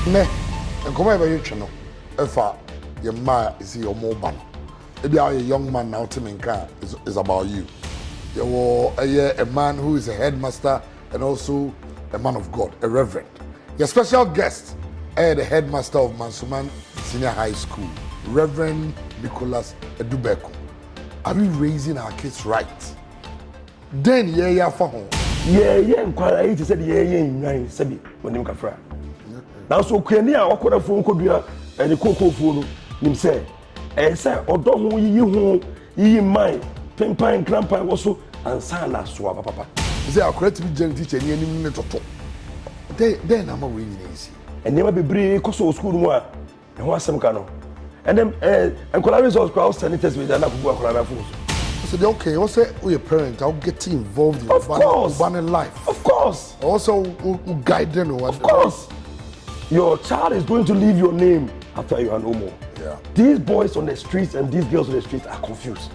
Ne, and come over your channel. If your ma is your mobile. Maybe a young man now to is about you. You're a man who is a headmaster and also a man of God, a reverend. Your special guest, the headmaster of Mansuman Senior High School, Rev Nicholas Adu Berko. Are we raising our kids right? Then for home. Inquire to say yeah, Sabi, when you can. Now, so Kenya, or could have phone could be and the cocoa phone, him say, and say, or don't ye mind, Pimpa Grandpa also, and Sana Swab Papa. They are correct to be gentle teacher, any minute or two. Then I'm a winning easy. And never be brave, Coso school more, and what's some canoe. And then, and Colaris was cross sanitors with another Colorado fools. So they okay, also we a parent, I'll get involved in urban life. Of course. Also, guide them. Of course. Your child is going to leave your name after you are no more. Yeah. These boys on the streets and these girls on the streets are confused.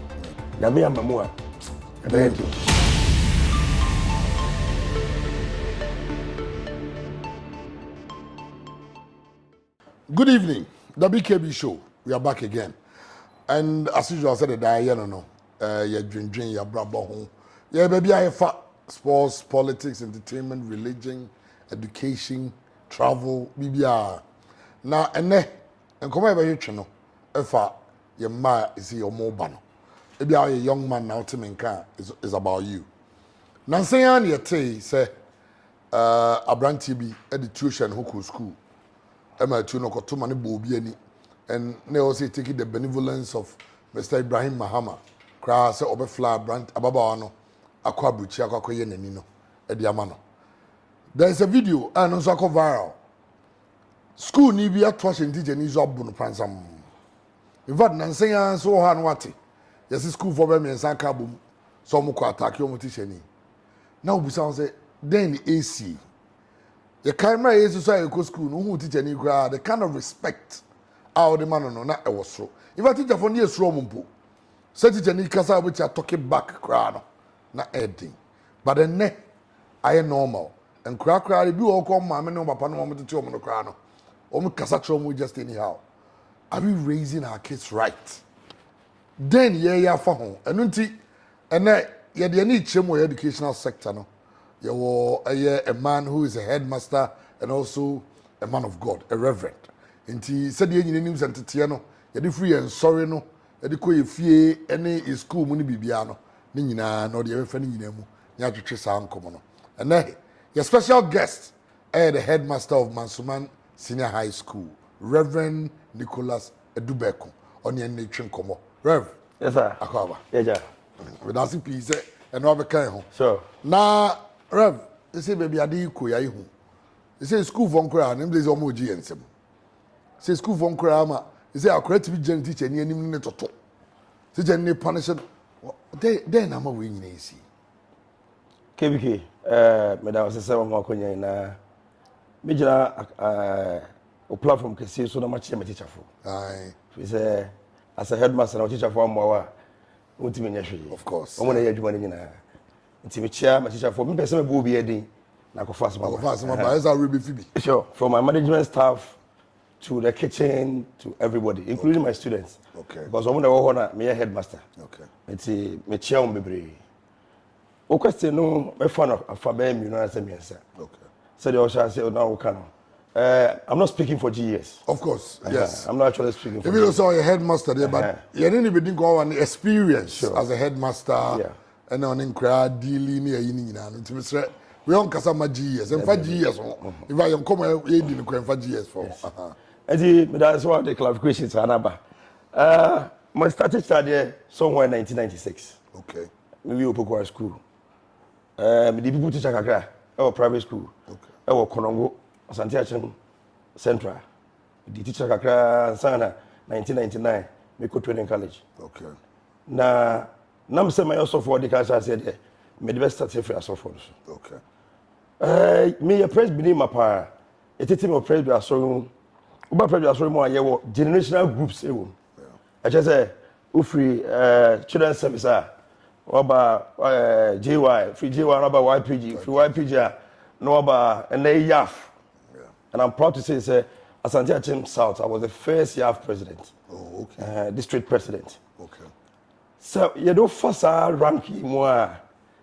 Yami and Mamua. Thank you. Good evening, the BKB show. We are back again. And as usual, I said that you drink, you brabo home. Yeah, baby, I have sports, politics, entertainment, religion, education, travel, BBR. Now, and come over your channel. If your ma is your mobile. Maybe a young man now to is about you. Now, say, say, Abranti be at the tuition Hoku school. Emma Tuno got too many bobiani, and they also taking the benevolence of Mr. Ibrahim Mahama. Crass over flower brand Ababano, Aquabuchi, Aquayen and Nino, at Yamano. There is a video and also viral. School Nibia Twashing teacher needs up Bunupansam. In fact, Nancy and so Hanwati. Yes, school for me and Sankabum, so Muka attack your teacher. Now, we sound say, then the AC. The camera is so go school, no who teach any grad, the kind of respect our the man no not I was so. If I teach for years Romumpo, say teach any casa which are talking back crowd, not editing. But then ne I am normal. And crack be all come mamma no papa no moment to the crowd. Casatron we just anyhow. Are we raising our kids right? Then for home. And the need more educational sector no. You're a man who is a headmaster and also a man of God, a reverend. And he said, "You names and Titiano, you're free and sorry no, you're quite fee any school money bibiano, Nina, nor the ever fanny name, you have to chase uncommon." And then your special guest, the headmaster of Mansuman Senior High School, Rev Nicholas Adu Berko, on your nation como. Rev, yes, sir. Akaba. Yeah. With us, please, and Robert Cahill. Sure. Now, Rev, they say baby I did ko ya ihu. They say school for nkra na mdezi omo gi ensem. Say school for nkra ma, they say akra to be gen teacher ni anim ne toto. Teacher ni punish they na ma we nyina esi. KBK me da was say mo akonya na me gira o platform kesi so na ma che me teacher for. Aye. We say as a headmaster na teacher for mo wa untimi nya hwe. Of course. Omo na ya adwuma ni nyina. Intimate my teacher for me person will be heading like a fast Sure. From my management staff to the kitchen to everybody, including my students. Okay. Because I'm the me a headmaster. Okay. It's me chair on bebre. O question no me fan of Fabem, you know as me answer. Okay. So the Osha say now we can. I'm not speaking for GES. Of course, yes. I'm not actually speaking for GES. If you saw a headmaster there, but you didn't even go on experience as a headmaster. Yeah. And on in crowd dealing near you we on Casama GS and 5 years. If I am coming, you didn't go 5 years for. And that's one of the clarifications. My started study somewhere in 1996. Okay. Maybe Opokwa school. The people teach Kakra, our private school. Okay. Our Konongo, Santiago Central. The teacher Kakra and Sana, 1999, Miko Training College. Okay. Now, Nam say my also for the cash I said, me the best start here for so. Okay. Me a press beneath my power. It is me press be asoro. Uba press be asoro mo ayewo generational groups ewo. I just say free children's service oba JY free JY oba YPG free YPG no oba and they YAF. And I'm proud to say, Asante Achim South, I was the first YAF president. Oh, okay. District president. Okay. So, you don't first ranking more.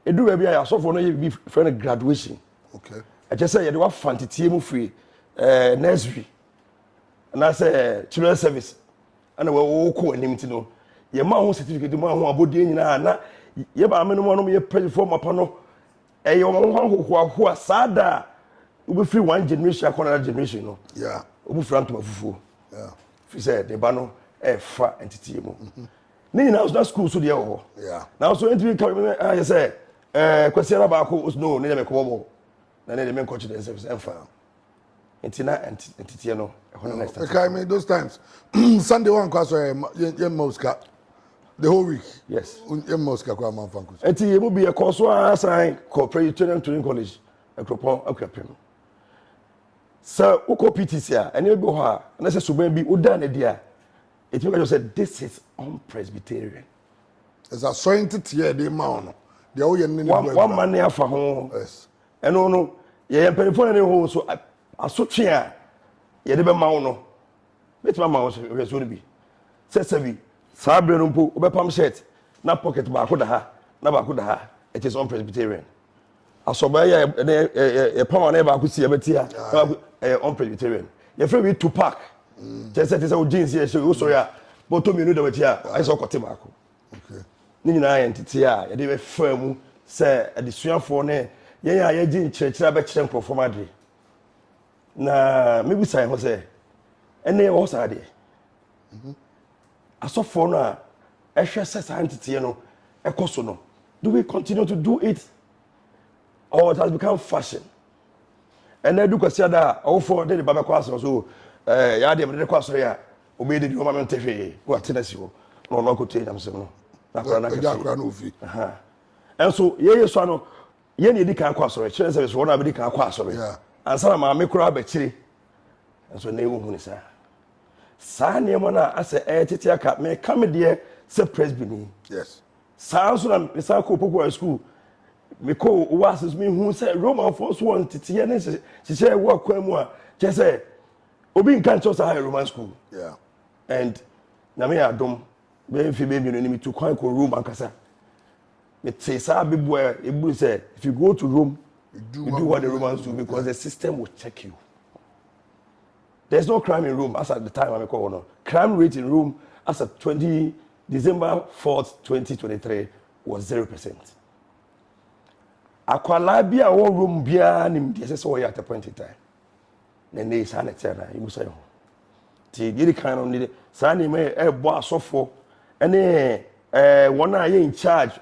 You do maybe I saw for no for graduation. Okay. I just say you do have fancy free nursery. And I say children's service. And we all call him to know. Your man certificate, the man who about the na ye ba me no mo ye pray for my pano. Eh your man who are sad. We be free one generation another generation no. Yeah. We be free to fufu. Yeah. Fi say the ba no fa entity mo. Ni na so school so there ho. Yeah. Now so entity come I say question ba ko no ne me ko bo. Na ne me coach the service emfa. Entina entity no next time. Okay, I mean those times Sunday one class ye Moscow the whole week. Yes. Ye Moscow kwa man fan ko. Enti ye mu bi e course assign corporate training college akropon akwapem. So uko PTC a ene bi ho a na se suban bi oda na dia. It mean just say this is unpresbyterian. As a soin tete dey ma no. Dey wo ye ne one man afa ho. Yes. Eno no ye penifo ne ho so asotwe a ye de be ma wo no. Betima ma wo so no bi. Sesabi sabre no mpo obepam shirt na pocket ba ko da ha na ba ko da ha. It is unpresbyterian. Asoba ye pam na ba ko si ye betia unpresbyterian. Ye free we to pack. Just say say jeans here so so ya bottom you know da betia I so kote ba ko. Okay. Ni nyina ye ntete a ye de be famu say adesuafo ne ye ya ye gin kyerɛkyerɛ ba kyerɛ nkrofo madre. Na me bi sai ho say ene wo sa de. Asofo no a ehwe say sa ntete no ekoso no. Do we continue to do it? Or it has become fashion? And then do kwasi ada awofo de baba kwa so ya de me de kwa so ya obe de o ma me ntehwe ko atenasi ho no no ko tie nyamse no na kra na kra no fi aha and so ye so no ye ne di kan kwa so chere service wona be di kan kwa so yeah ansana ma me kra ba kire and so na ewu hu ni sa ne mo na ase tete aka me kam de se presbytery yes sa so na me sa ko popo school me ko was me hu say Roman force one tete ye ne se se wo kwa mu a che say obi nkan cho sa Roman school yeah and na me adom be fi be mi no ni to kwan ko Rome ankasa me say sa be boy e buru say if you go to Rome you do what the Romans do because the system will check you. There's no crime in Rome as at the time I call no. Crime rate in Rome as at December 4th 2023 was 0%. Akwala bia wo Rome bia nim de say at a point in time. Na ne sa na tena you say ho. Ti di kind of need sa ni me e bo asofo ene wona ye in charge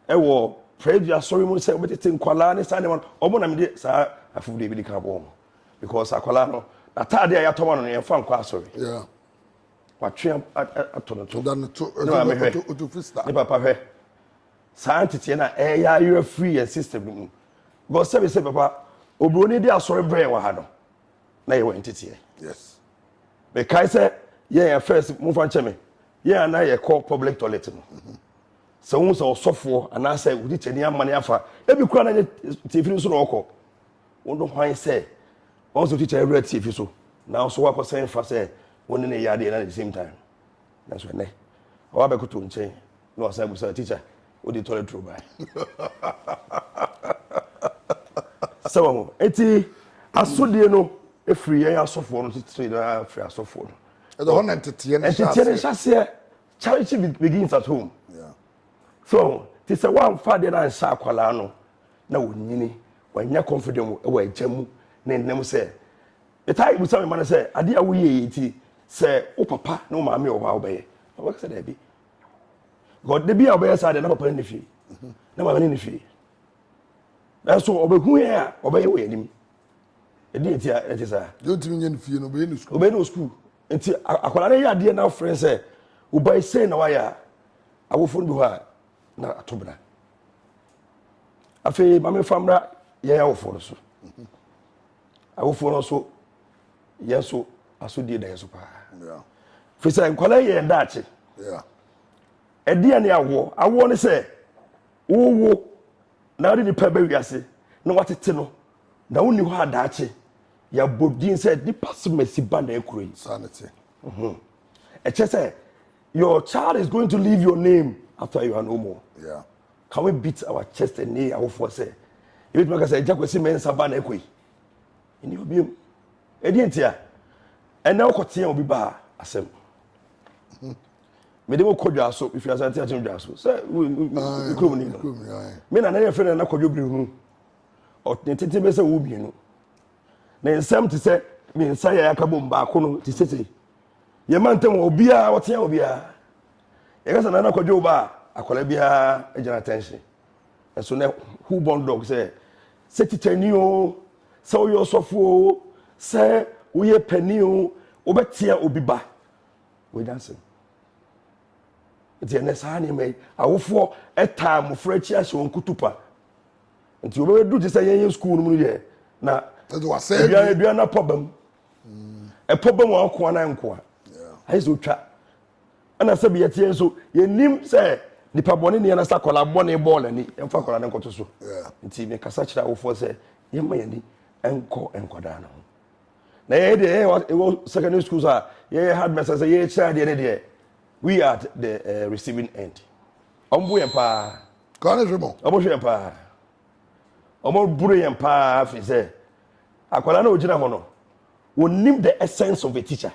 e wo prayer sorry mo say obetete nkwala ne sa ne omo na me de sa afu de bi di kan bo because akwala no atade ya to no ye fa nkwa sorry yeah watwe atono to dan to to fista ne papa hwe sa ntete na ya you free and system mu because say papa obroni de asori bre wa ha no na ye wa ntete yes be kai say ye first mo fa nche me ye na ye call public toilet no so won so sofo ana say udi cheni amane afa e bi kura na tifi so no okọ won do hwan say won so teacher every tifi so na so wa ko say fa say won ne ya de na at the same time na so ne wa be ko to nche no say bu say teacher odi toilet ro by so eti asodie no e free yen asofo no titire na free asofo no the one entity and shase charity begins at home. So, this is one father and Sakwala no. Na wonyini, wanya confident we jamu, ne nem say. The type with some man say, Adia we eti, say, O papa, no mammy or obey. I work said there be. God the be obey side and papa in the fee. No man in the fee. That's so obey who here, obey we him. It is a. Don't mean fee no be no school. Obey no school. Enti akwala ya de na friend say, Ubay say na waya. I will phone her. Na atobra afi mame famra ye ya wofo so awofo no so yeso asodie da yeso pa yeah fisa nkwala ye ndache yeah edia ne awo ne se wo na ri ni pa ba wiase na watete no na woni ho adache ya bodin said the person may see band sanity. Say your child is going to leave your name after you are no more. Yeah. Can we beat our chest and knee our force? If it makes a jack with men saban equi. In your beam. Edientia. And now Cotia will be bar as him. Medimo Kodia so if you are saying Jasso. Say, we men are never friend and not you or the Titibesa Ubino. Then some to say, me say I come back to city. Your man will be a what you will be a. You got another Kojoba, a Colabia, agent attention. And so now, who born dog say, set it a new, so your software, say, we a penny, Obetia will be back. We dancing. It's a necessary may, I will for a time of French as on Kutupa. And you will do this in school. Now, that was said, you are no problem. A problem on Kwana and Kwa. I used to chat. And I said, yes, so your name say the Pabonini and a sacola money ball and Facola and Cotoso. Yeah. And see me Casacha will say, you may and Co and Quadano. Nay, it was secondary schools are, yeah, had messages a year child the other day. We are at the receiving end. Ombu Empire. Carnage Remo. Omo Empire. Omo Buri Empire, he said. Aqualano Jinamono will name the essence of a teacher.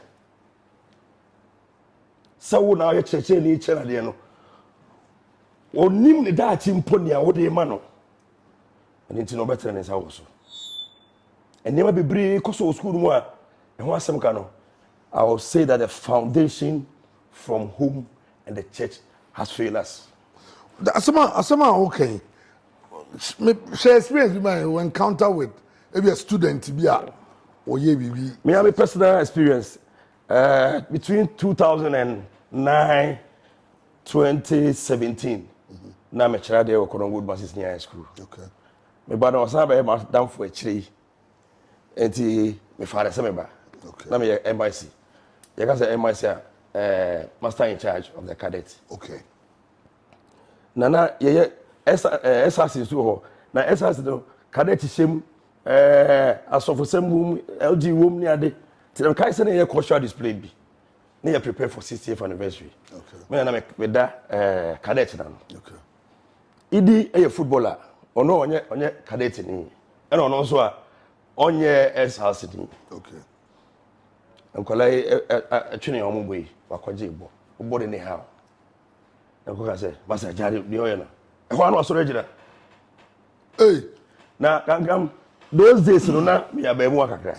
So now you're churching each other, you know. Or name the that imponia, what they mano. And it's no better than his house. And never be brave, because school more. And what's some kind of, I will say that the foundation from home and the church has failed us. Asama okay. Share experience with my encounter with maybe a student be a or ye be. Me have a personal experience between 2009 2017. Na me chira dey okoro good masses near high school. Okay. Me ba na osan be ma down for a chiri. Enti me father say me ba. Okay. Na me MIC. You can say MIC master in charge of the cadets. Okay. Nana ye SRC so ho. Na SRC do cadet shim asofo sembum LG room ni ade. Ti dem kai say na ye cultural display bi. Na ye prepare for 60th anniversary. Okay. Me na me da cadet na no. Okay. Idi a footballer. Ono onye cadet ni. E no no so a onye SRC ni. Okay. Nkolai atwene omugbo yi wakwaje igbo. Ogbo ni how. Nkoka say, "Masa jare bi oye na." E ho anu asoro ejira. Hey. Na kankam those days no na me abamu akakra.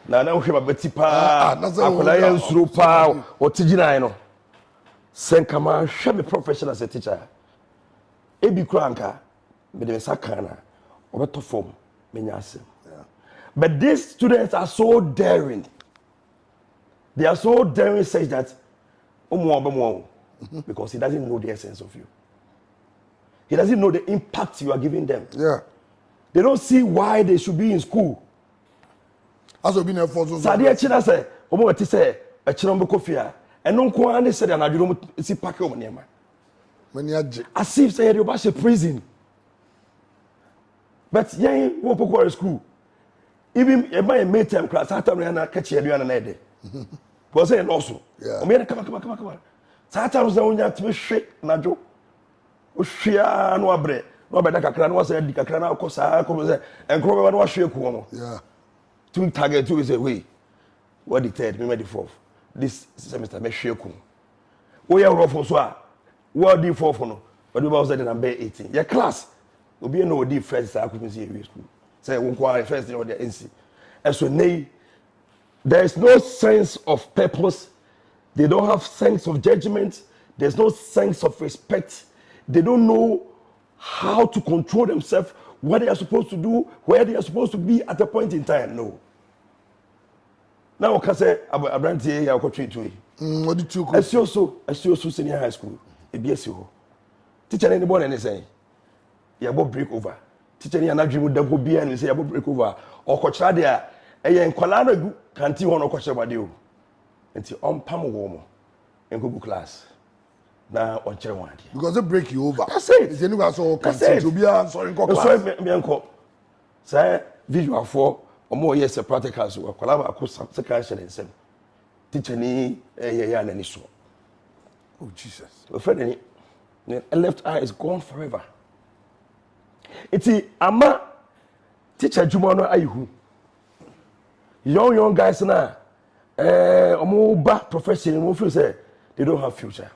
Na hwe babati pa akolai ensuro pa otigina no. Senkama hwe me professional as a teacher. Ebi kranka me de sakana obeto form menya asem. But these students are so daring. They are so daring such that because he doesn't know the essence of you. He doesn't know the impact you are giving them. Yeah. They don't see why they should be in school. Also been a force. Sadia China say, Omo ti say, a chinombo kofia. And no one said an adjurum si pack on nema. As if say you bash a prison. But yeah, what for school. Even a my mate time class, I tell you na catch you na na dey. Was say also. Yeah. O me come on. Satan say onya timi hwe na jo. O hwea no abre. No be da kakra no was say di kakra na ko sa ko say enkro be no hwe ku no. Yeah. Two target two say wait. What the third, me the fourth. This semester me hwe ku. O ya rough so a. What the fourth no. But we was at number 18. Your class. Obi no di first I couldn't see you school. Say one first in the NC. And so there is no sense of purpose. They don't have sense of judgment. There's no sense of respect. They don't know how to control themselves, what they are supposed to do, where they are supposed to be at a point in time. No. Now I can say Abranti here I treat to what did you call? I see also senior high school. ABSO. Teacher anybody anything. You about break over. Teacher ni anadwi mu dabo bia ni say you about break over. Or kochra there eye nkwala na gu kanti ho no kochra bade o. Enti ompam wo mo. Enko class. Na onkyere wan ade. Because they break you over. That's it. Is anybody so kanti to be sorry nko class. So me enko. Say visual for omo yes a practical so akwala ba ko second share nsem teacher ni ya na ni so. Oh Jesus. My friend the left eye is gone forever. Iti ama teacher juma no ayihu. Young guys na omo ba professional mo feel say they don't have future.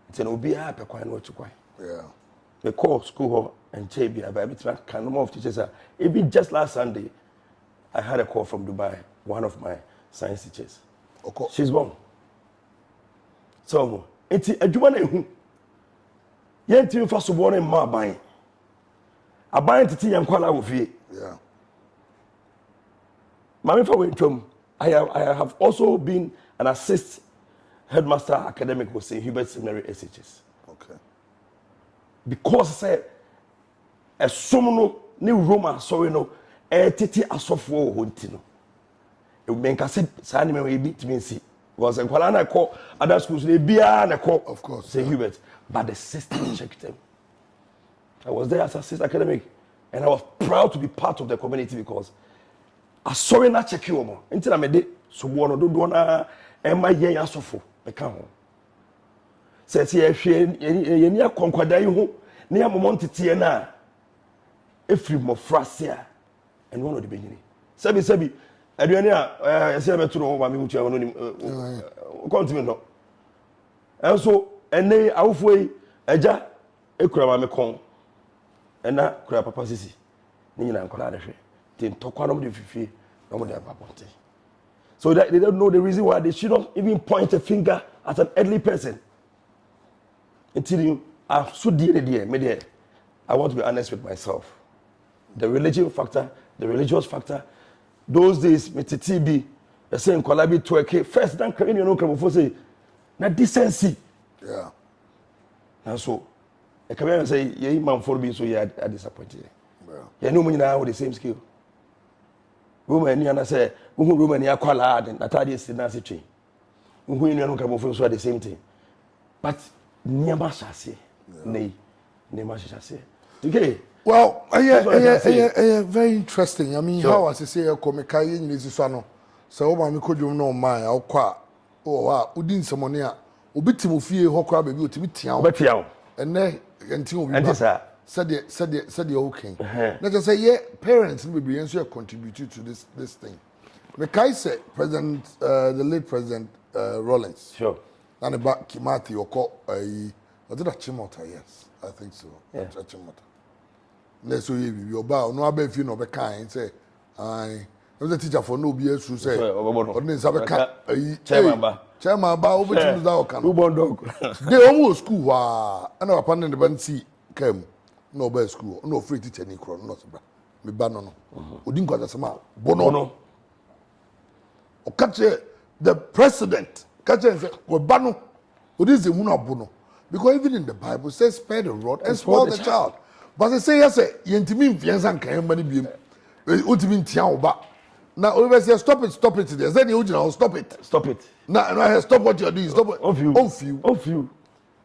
It's an obi a pe kwan no to kwan. Yeah. They call school hall and JB about it can more of teachers are even just last Sunday I had a call from Dubai, one of my science teachers. Okay. She's gone. So it's a Jumana who yet you first born in my buying. A buying to tea and call out of Yeah. Mammy for Winchum, I have also been an assist headmaster academic was St. Hubert Seminary SHS. Okay. Because say a somono ni Roma sorry no titi asofo honti no e menka se sa ni me bi timi nsi because nkwala na call other schools they bia na call Of course St. Hubert but the system checked them. I was there as assist academic and I was proud to be part of the community because I saw na check you mo nti na me de so bo no do na e ma yen asofo me ka ho se se ehwe ye ni akonkwada yi ho na ya momon tete na efri mo frase a and one of the beginning sabi aduane a se be to no ma me mutu no ni continue no enso ene awofo yi aja ekura ma me kon ena kura papa sisi ni nyina nkola de hwe tin tokwa no de fifi no mo de paponte so that they don't know the reason why they should not even point a finger at an elderly person until you are so dear me there. I want to be honest with myself. The religion factor, the religious factor, those days, me TB, the same collabi to a first dan you know come for say na decency. Yeah. And so I come and say, ye man for being so you are disappointed. Yeah. You know me now with the same skill. Woman ni ana say, who woman ya kwala and atadi is na say. Who you know come for so the same thing. But never shall say. Nay, never shall say. Okay. Well, very interesting. I mean, sure. How as I say, come kai in this one. So, what me could you know my au kwa? Oh, wow, udin somonia. Ubiti mufie hokra baby utimitia. Betiao. And then until we said the okay. Let us say, yeah, parents will be answer contributed to this thing. The Kai said, the late President Rollins. Sure. And about Kimati or call was it a Chimota? Yes, I think so. Yeah. A Chimota. Let's say you bow, no, I bet you know the kind say, I was a teacher for no BS who say, or then Sabaka, Chairman Bow over to the dog. They almost school, and our partner the band see came. No best school, no free teacher, any crown, not me banano. Who didn't got a smile. Bono. Or catch the president, catch and say, well, Bano, who is the Muna Bono? Because even in the Bible says, spare the rod and spoil the child. But they say, yes, Yentimin Fianzan can money be ultimate Tiaoba. Now, always say, stop it. There's any original, stop it. Now, stop what you're doing. Stop it. Off you.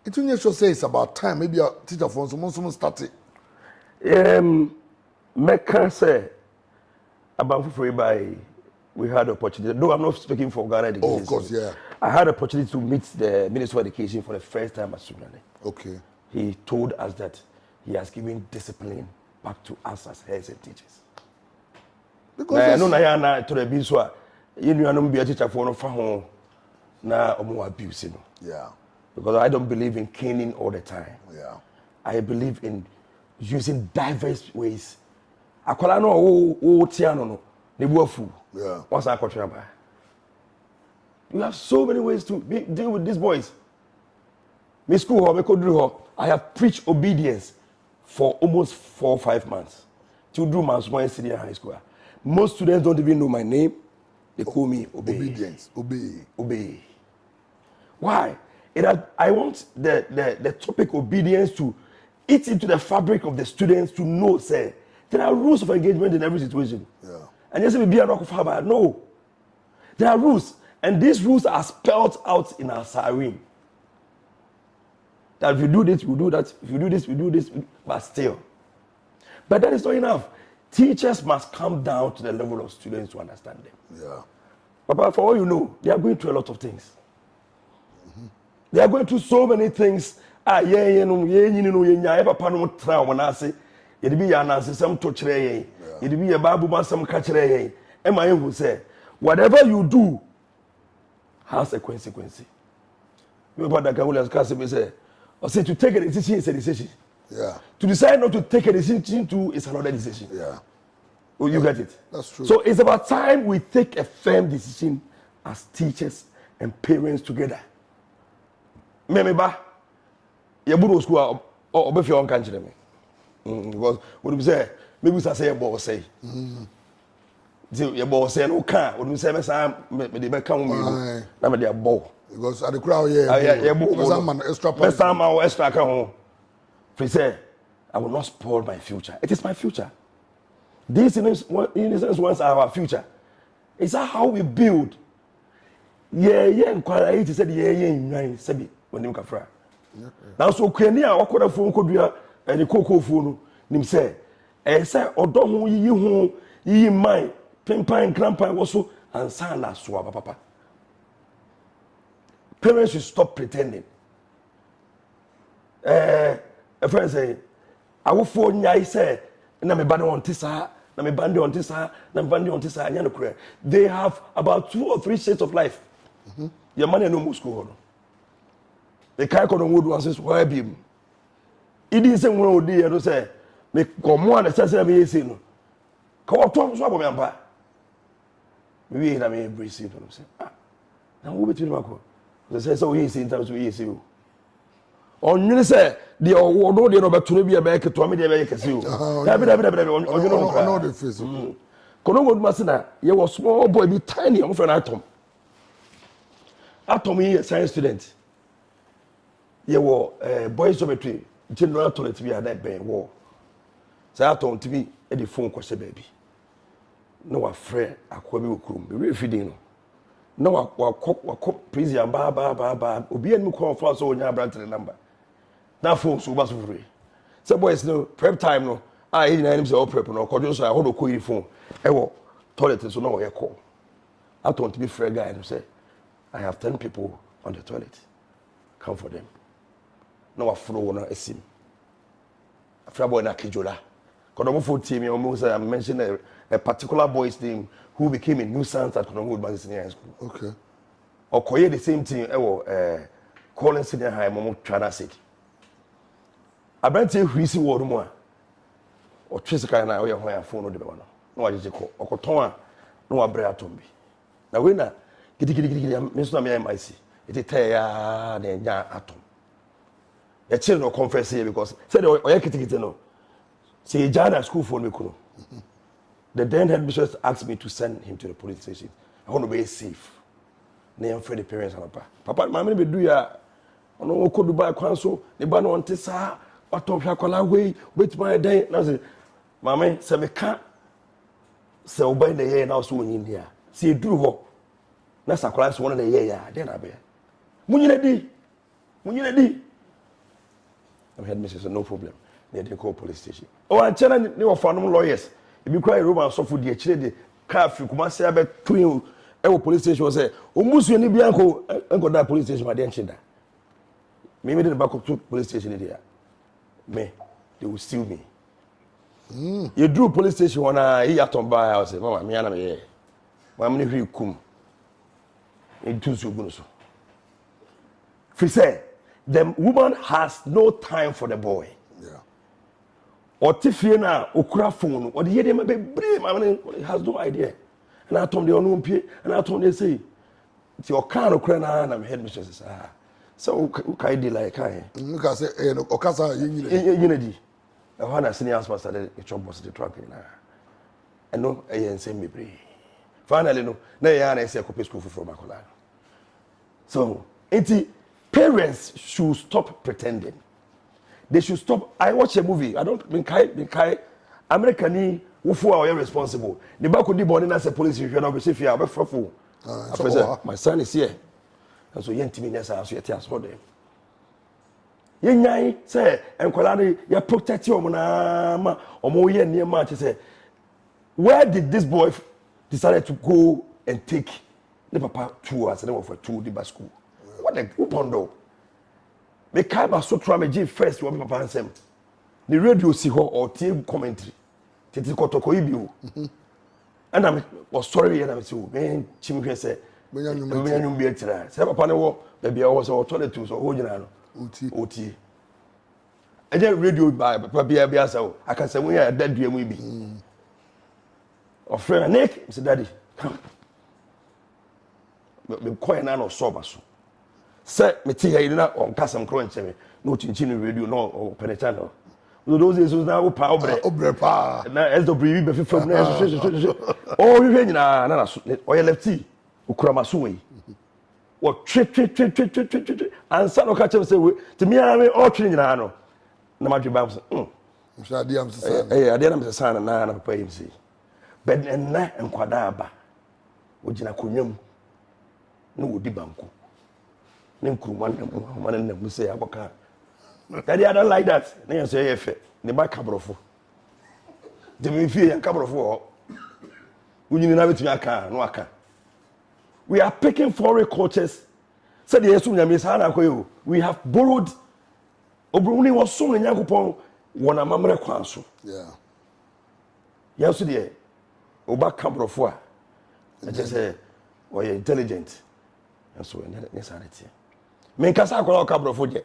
It will just say it's about time. Maybe a teacher for someone started. Mecca say about free by we had the opportunity. No, I'm not speaking for Ghana Education. Oh, of course, yeah. I had the opportunity to meet the Minister of Education for the first time at Sudanese. Okay. He told us that he has given discipline back to us as heads and teachers. Because I know to the Biswa, you know, be a teacher for no fun na omo abuse. Yeah. Because I don't believe in caning all the time. Yeah. I believe in using diverse ways. Akola no tiano no ne buafu. Yeah. What's that question about? You have so many ways to deal with these boys. Me school hall, me kodru hall. I have preached obedience for almost 4 or 5 months. Children months one senior high school. Most students don't even know my name. They call me Obey. Obedience. Obey. Why? I want the topic obedience to eat into the fabric of the students to know, say, there are rules of engagement in every situation. Yeah. And yes, be a rock of harbor. No. There are rules. And these rules are spelled out in our siren. That if you do this, we do that. If you do this, we do this. But still. But that is not enough. teachers must come down to the level of students to understand them. Yeah. Papa, for all you know, they are going through a lot of things. They are going through so many things. Papa no tra wo na ase. Ye de bi ya na ase sem to kire yen. Ye de bi ya babu ma sem ka kire yen. E ma yen say whatever you do has a consequence. You about that Williams Castle say, or say to take a decision is a decision. Yeah. To decide not to take a decision too is another decision. Yeah. Oh, you get it? That's true. So it's about time we take a firm decision as teachers and parents together. Remember, you go to school or be your own country. Because what you say, maybe we say a boss say. Your boss say no can. What you say, me say me dey come me. Na me dey bow. Because at the crowd here, extra can home. If say, I will not spoil my future. It is my future. These innocents ones are our future. It's how we build. Inquire. It said, Sebi when you kafra. Now so Kenya, wakoda phone kodua, and the cocoa phone. Nim say, say odo yi mind, pimpa and grandpa also, and sana swaba papa. Parents should stop pretending. A friend say, I will phone ya say, na me band on tisa, na me band on tisa, na me band on tisa, and you they have about 2 or 3 states of life. Your money no more school. The can't on wood once is why beam. It is a one day, I say, make come one necessary sin. Come on, Tom swap of my maybe I may embrace it. Now, who between my call? They say, so easy in terms of easy. On you say, the old no but to be a back to me, they make a seal. No, the face. Kono Masina, you was small boy, be tiny, I'm from Atom. Atom, he a science student. You were boys geometry, general toilet to be at that bang war. So Atom to me at the phone question, baby. No, a friend, I call me room, be really feeding. No, I cook prison, ba, Obi and Muko for so when you have the number. Now, folks who was free. Some boys no prep time no. I didn't say all prep no. Cause so I hold a cool phone. Toilet so no I call. I told to be fair guy and say, I have 10 people on the toilet. Come for them. No, I follow no sim. After boy na kijola. Cause the team almost I mentioned a particular boy's name who became a nuisance at Konomo Senior High School. Okay. Or Koye the same thing. Calling Senior High Momo Chana City. Abranti hwisi wo mu a o twese kan na o ye ho ya phone no de be no na wa jeje ko okoton a na wa bre atom bi na we na gidi me so na me MIC ite tey ya na nya atom e chill no confess here because said o ye kitikiti no say jana school phone me kuno the then headmistress asked me to send him to the police station. I want to be safe na am friend the parents and papa mama be do ya ono ko Dubai kwan so ne ba no onte sa Atom Shakola way, wait my day. Now say, Mamma, say me can't say obey the year now so in India. See, do what? That's a class 1 of the year, then I bear. When you ready? I had Mrs. No problem. They didn't call police station. Oh, and China, they were found lawyers. If you cry Roman, so for the chile, calf, you come and say about twin, police station was say, oh, Musu and Bianco, and got that police station, my dear Chinda. Maybe the back of 2 police station there. Me, they will steal me. You drew police station when I hear Tom by house. Mama, me and me. Mama, you come. It does you good so. He said, the woman has no time for the boy. Yeah. Or Tiffina, Okra phone, or the year may be brave. I mean, he has no idea. And I told the unknown pay, and I told them, say, it's your car, Okra, and I'm headmistress. So, okay, like I say, Okasa, Unity. I want to senior master the job was the truck. And no, I ain't send me pray. Finally, no, I say, I copy school for my colleague. So, parents should stop pretending. They should stop. I watch a movie. I don't mean Kai American who are irresponsible. The back of the body as a police, if you're not safe, you're fruitful. My son is here. And so yen timi nessa so yete aso dem yen nyai say enkwala no ya protect you na ma omo ye niam ma che say where did this boy decided to go and take the papa 2 hours and then for 2 day school? What the pondo? Me kai ba so try me first what papa ansem. The radio see her or TV commentary. Titi kotoko ibi o. And I was sorry and I say, man, chimhwe say, me nyum bi etira. Say papa ne wo baby I was toilet to so ho nyina no. Oti. Eje radio by papa bia say, I can say we are dead dua mu bi. Of friend Nick, say daddy, come. Me coin na no soba so. Say me ti here na on kasam kro nche me. No chinchin radio no Parental. Those days now power obre pa na SW be fefam na oh we hwe nyina na so o ye lefty ukurama so we wo twe ansa no ka chem say we ti me a me o twe nyina no na ma dwe ba so ade am se ade am se sana na papa yim say but na enkwada aba wo gina konwam na wo di banku ne nkuruma na mu say aboka Daddy, I don't like that. They say, "If they buy cabrofo, they may fear cabrofo. We need to have it to car, no car. We are picking foreign cultures. Said the Yesu Nyamisana koyo. We have borrowed. Obruni was so many yakupon. Wana mamre kwanso. Yeah. Yesu the oba cabrofo. I just say, "Oh, you're intelligent." And so, yes, I did. Men kasa kola cabrofo je.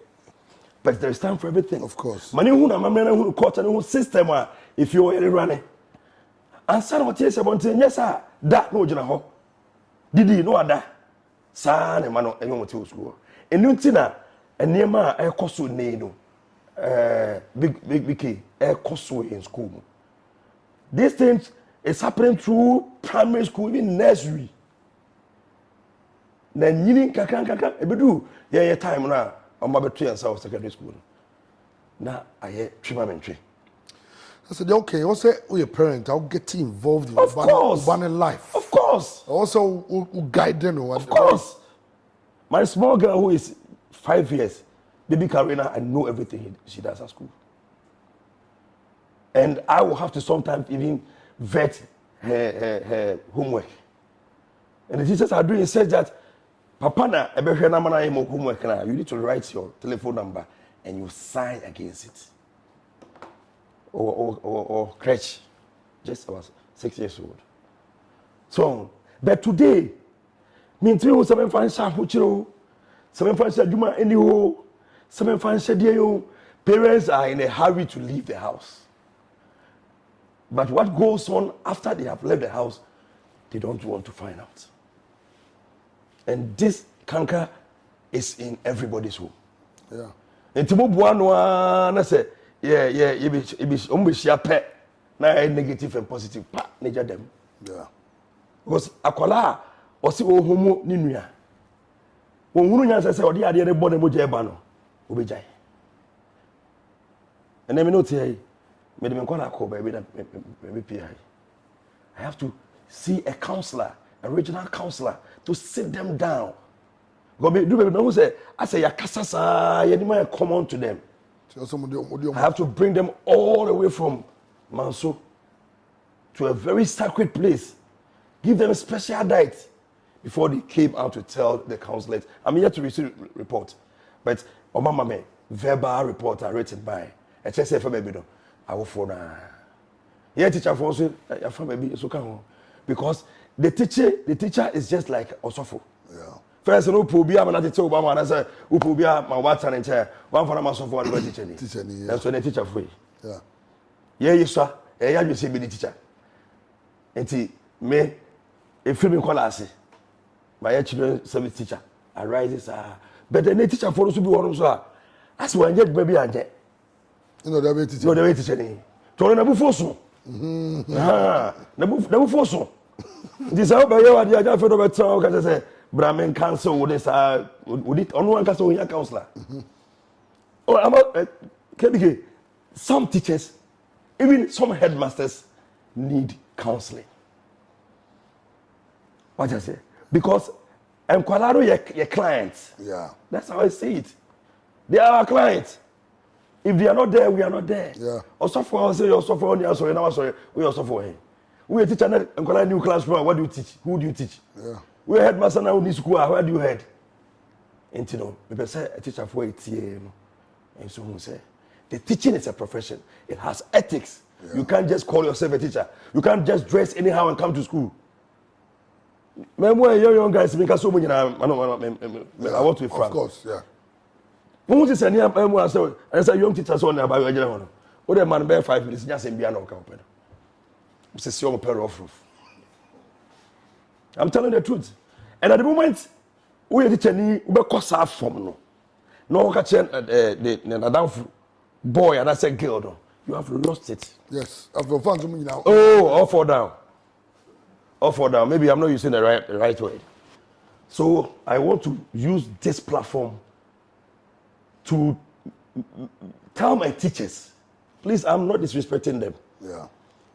But there is time for everything. Of course. Mani huna mamena huna culture no system if you are running. Answer what you say about yes sir. That no jina ho. Didi no ada. Sa ne mano enyo mo te school. Enu ntina enema e koso ne no. Big koso in school. These things is happening through primary school, even nursery. Na nyini kakran ebedu ye time na I'm about 3 and South secondary school. Now I treatment mentry. I said, okay, also we a parent, I'll get involved in urban life. Of course. Also who guide them. Of course. My small girl who is 5 years, baby Karina, I know everything she does at school. And I will have to sometimes even vet her homework. And the teachers are doing such that Papa na ebehwe na mana yemo homework na you need to write your telephone number and you sign against it. Or crutch. Just about 6 years old. So, but today, me three was 7 financial huchiro, 7 financial juma anyho, 7 financial deyo. Parents are in a hurry to leave the house. But what goes on after they have left the house, they don't want to find out. And this canker is in everybody's home. Yeah. And Timo Buano, na say, yeah, it be pet. Na negative and positive pa nature them. Yeah. Because akwala osi o homo ni nua. Won hunu nya say odi ade re body moja eba no, obejai. And then me note here, me dem call akọ baby na me PI. I have to see a counselor, a regional counselor, to sit them down. Go me do baby no say I say yakasa sa ye ni ma common to them. I have to bring them all the way from Manso to a very sacred place. Give them a special diet before they came out to tell the counselors. I'm here to receive report, but Mama me verbal report are written by a HSF baby. I will phone. Yeah, teacher for also baby so can because the teacher is just like Osofo. Yeah. First, no pobia, man, I tell Obama, and I say, Upobia, my water and chair, one for a mass of one teacher. That's when a teacher for you. Yeah. Yeah, you sir, you say, be the teacher. And see, me, a filming collage, my children service teacher, arises, but then the teacher follows to be one of them. That's when you baby and jet. You know, the way teacher. No, the way teacher. Told never force so. Never force so. This is how by you are the other for the better, as I say. Brahmin council would this would it on one council your counselor. Oh, about some teachers, even some headmasters need counseling. What I say? Because Enquadaro your clients. Yeah. That's how I see it. They are our clients. If they are not there, we are not there. Yeah. Also for us, you also for only sorry, now sorry, we also for him. We a teacher and call a new classroom. What do you teach? Who do you teach? Yeah. We headmaster now in school. Where do you head? And you know, people say a teacher for 8 years. And so who say the teaching is a profession. It has ethics. Yeah. You can't just call yourself a teacher. You can't just dress anyhow and come to school. Remember, young guys, because so many. I want to be frank. Of course, yeah. Who is any I say young teachers on about your general. What a man bear 5 minutes, just in piano open. It's a pair of roof. I'm telling the truth. And at the moment, we are teaching you because of form. No catch the boy and I said girl. No. You have lost it. Yes. After fun to me now. Oh, all fall down. All fall down. Maybe I'm not using the right word. So I want to use this platform to tell my teachers, please, I'm not disrespecting them. Yeah.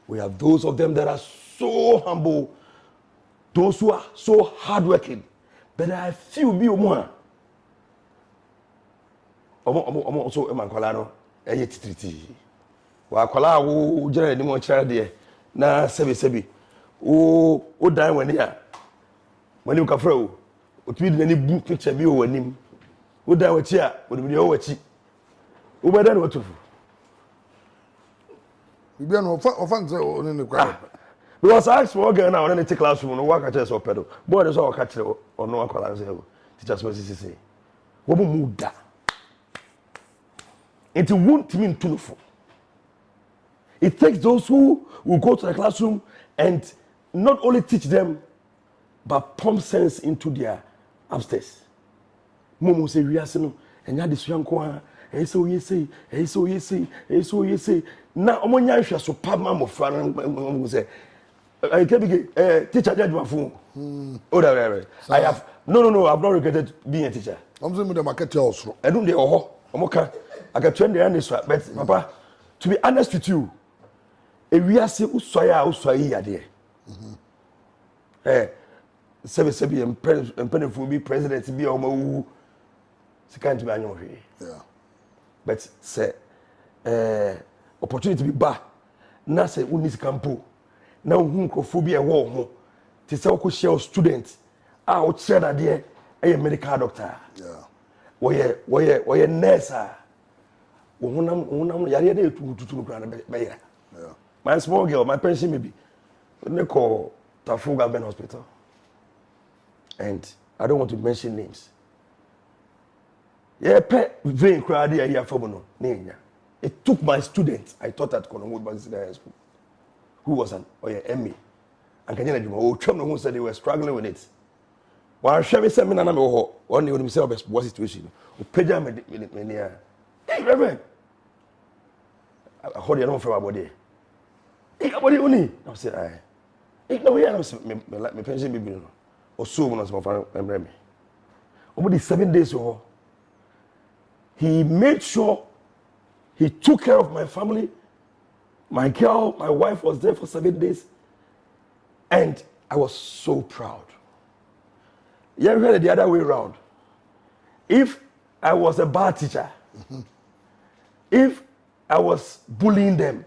We have those of them that are so humble, those who are so hardworking, but I feel be more. Also, Emankolano, Ayetiti. Wakola, who generally more child there. Na sebi. Oh, die when you come through. What we did any book picture be over him. Who die with here, would be over cheap. Who better what to. You be no offense in the crowd. Because I asked for girl now, and then take classroom and work at us or pedal. Boy, there's all catch or no one call us. Teachers what say. What move that? It won't mean too full. It takes those who will go to the classroom and not only teach them, but pump sense into their upstairs. Momo say, we are saying, and you had this young one, and so you say. Now, I'm going to so Pabma of Fran say, I can't be a teacher, judge my phone. Oh, I have no, I've not regretted being a teacher. I'm saying the market also. I don't know, I can train the answer, but Papa, to be honest with you, if we are saying Uswaya there. Sebi and Penny will be president, be almost can't be annual. Yeah. But say, opportunity to be back. Now say, unis campo. Now, phobia war. To say, I share students. I would share that there, a medical doctor. Yeah. Where nurse. Yeah. My small girl, my pension maybe. They call Tafu Government Hospital. And I don't want to mention names. Yeah, vein crowd here for no. It took my student, I taught at Colonwood High School, who was an ME. And can you who said they were struggling with it. While Chevy seminar one day when himself was situation. Hey, Reverend. I heard you from about there. Hey, about it only. I said, I no, yeah, I'm pension baby. Or so when I was my friend. Over the 7 days, he made sure he took care of my family. My girl, my wife was there for 7 days. And I was so proud. You ever heard it the other way around? If I was a bad teacher, if I was bullying them,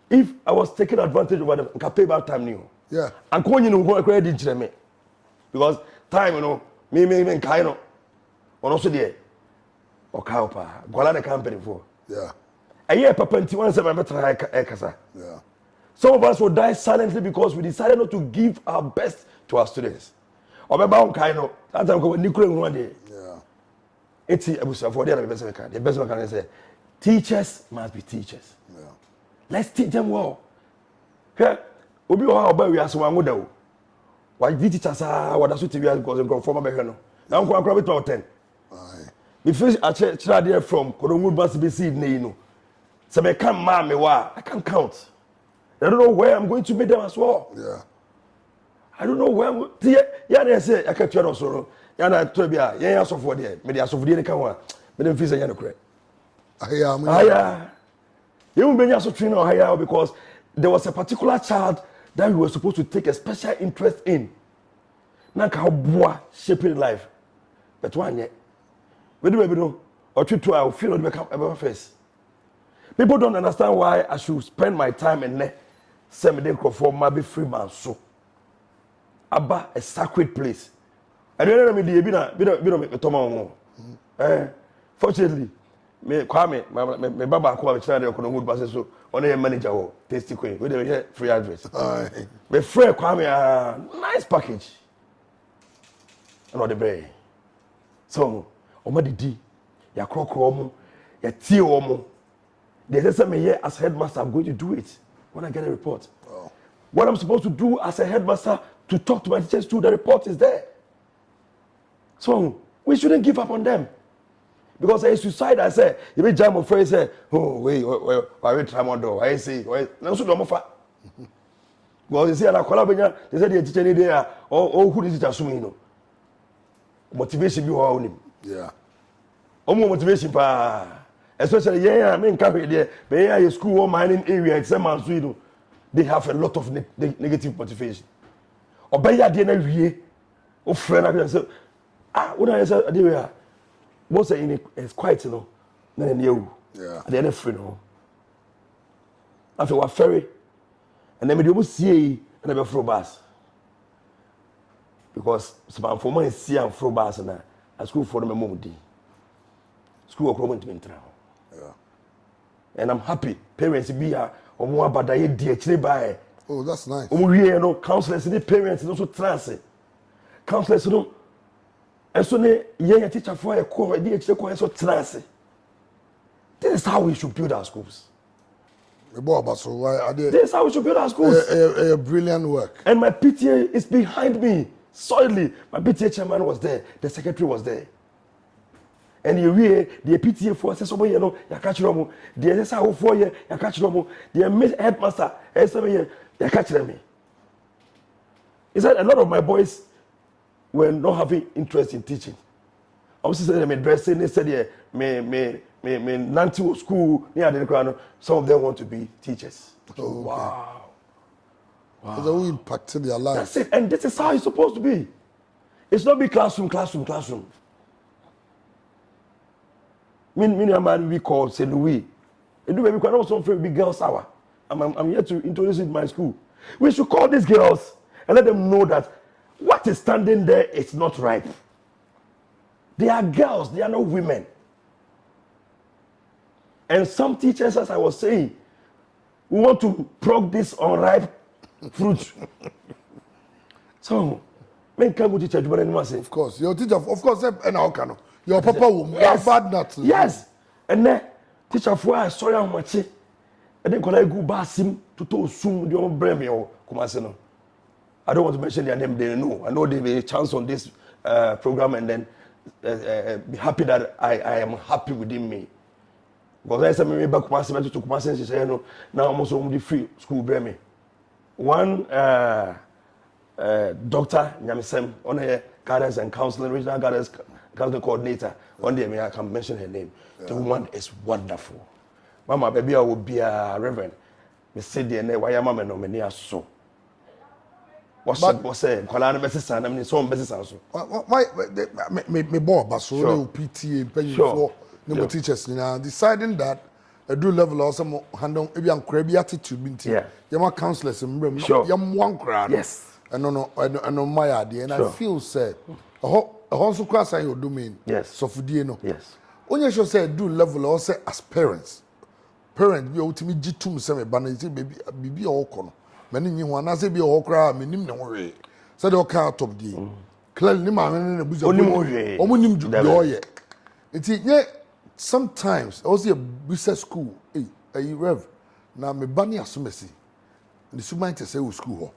if I was taking advantage of them, I can pay back time new. Yeah. And when you know what credit to me, because time, me, kind of, or also there, or cowpa, go the company for. Yeah. A year, Papa, and once I'm better, yeah. Some of us will die silently because we decided not to give our best to our students. Or about kind of, that time when Nicholas one day. Yeah. It's for the best man can say, teachers must be teachers. Yeah. Let's teach them well. Okay? Obi wa oba wi aso wango dawo. Why teachers are what aso TV because in conform be no. Na nko akra beto 10. Aye. Me feel a church there from Koronwood must be seed ne no. So me can ma me wa, I can count. I don't know where I'm going to meet them as well. Yeah. I don't know where yeah they say I can tell also. Ya na to bia, ya so for there. Me dey aso for there kan wa. Me dem feel say ya no kure. Aya. You won't be so trained on higher because there was a particular child that we were supposed to take a special interest in. Now, how boy shaping life. But one yet. We do or two I will feel not become ever face. People don't understand why I should spend my time and Some they call for maybe free man so. Aba a sacred place. I don't know me the be no fortunately, me Kwame, me baba ko be try dey kono good pass so on a manager o tasty queen. We dey free address. Me free Kwame nice package. And all the bay. So, omo didi, ya krokro omo, ya tie omo. They say me here as headmaster I'm going to do it when I get a report. Oh. What I'm supposed to do as a headmaster to talk to my teachers too, the report is there. So, we shouldn't give up on them. Because I suicide, I say, you be jam of phrase say, oh, wait, why we try more door? I say, why? No, so don't move. Well, you see, I collaborate. They said the teacher need there, or who is it assuming, you know? Motivation be all him. Yeah. Omo motivation pa. Especially I mean carry there. But here school or mining area, it's man Sweden. They have a lot of negative motivation. Obey ya dey na wie. O friend na say, when I say dey most in it's quite you know. Na near yeah. At the end of free no. After what ferry. And then me dey almost see and be fro bus. Because some for money see and fro bus na a school for them mom dey. School work moment me tra. Yeah. And I'm happy parents be a omo abadaye di akire by. Oh, that's nice. Omo wie you know counselors the parents no so trance. Counselors no eso ne ye teacher for e ko di akire ko so trance. This is how we should build our schools. This is how we should build our schools. A brilliant work. And my PTA is behind me. Solidly. My PTA chairman was there. The secretary was there. And you hear the PTA for us, you know, you catch them. The SSI 4 years, you catch them. The headmaster, 7 years, you catch them. He said a lot of my boys were not having interest in teaching. I was saying, I'm dressing, they said, yeah, me Nanti school near the ground. Some of them want to be teachers. Oh, okay. Wow. Wow. They will impact their lives. That's it. And this is how it's supposed to be. It's not be classroom. We call St. Louis. And do maybe quite also for big girls hour. I'm here to introduce it in my school. We should call these girls and let them know that what is standing there is not right. They are girls, they are not women. And some teachers, as I was saying, we want to prog this unripe fruit. So, men can go teacher, of course, your teacher, of course, and how can your papa will yes. Bad nuts. Yes, and then teacher for I sorry how much, and then when I go basim to sum the own breme or Kumasino. I don't want to mention their name. They know. I know they will chance on this program, and then be happy that I am happy within me. Because I said, maybe back to Kumasi, she said, no, now almost only free school bear me. One doctor, Nyamisem, on her guidance and counseling, regional guidance counseling coordinator, one day I can mention her name. Yeah. The woman is wonderful. Mama, baby, I will be a reverend. Me say the name, why am I no many so? What's say? Colana Bessis, and I mean, some business also. Why, me boy, but so PTA, paying for. No teachers now deciding that a do level or some handle maybe and crabby attitude binti. Yeah. Yama counselors in room. Sure. Yam one crowd. Yes. And no my idea. And I feel said a also class I your domain. Yes. So for no. Yes. When you should say do level or say as parents. Parents be ultimate G2 semi banity baby or corner. Many you want I say be all crowd, me nim no way. So they all top D. Clearly, Nima and the Omunim do it. Sometimes I was a business school. Hey, Rev. Now me bani asumesi. The sumainte say school ho.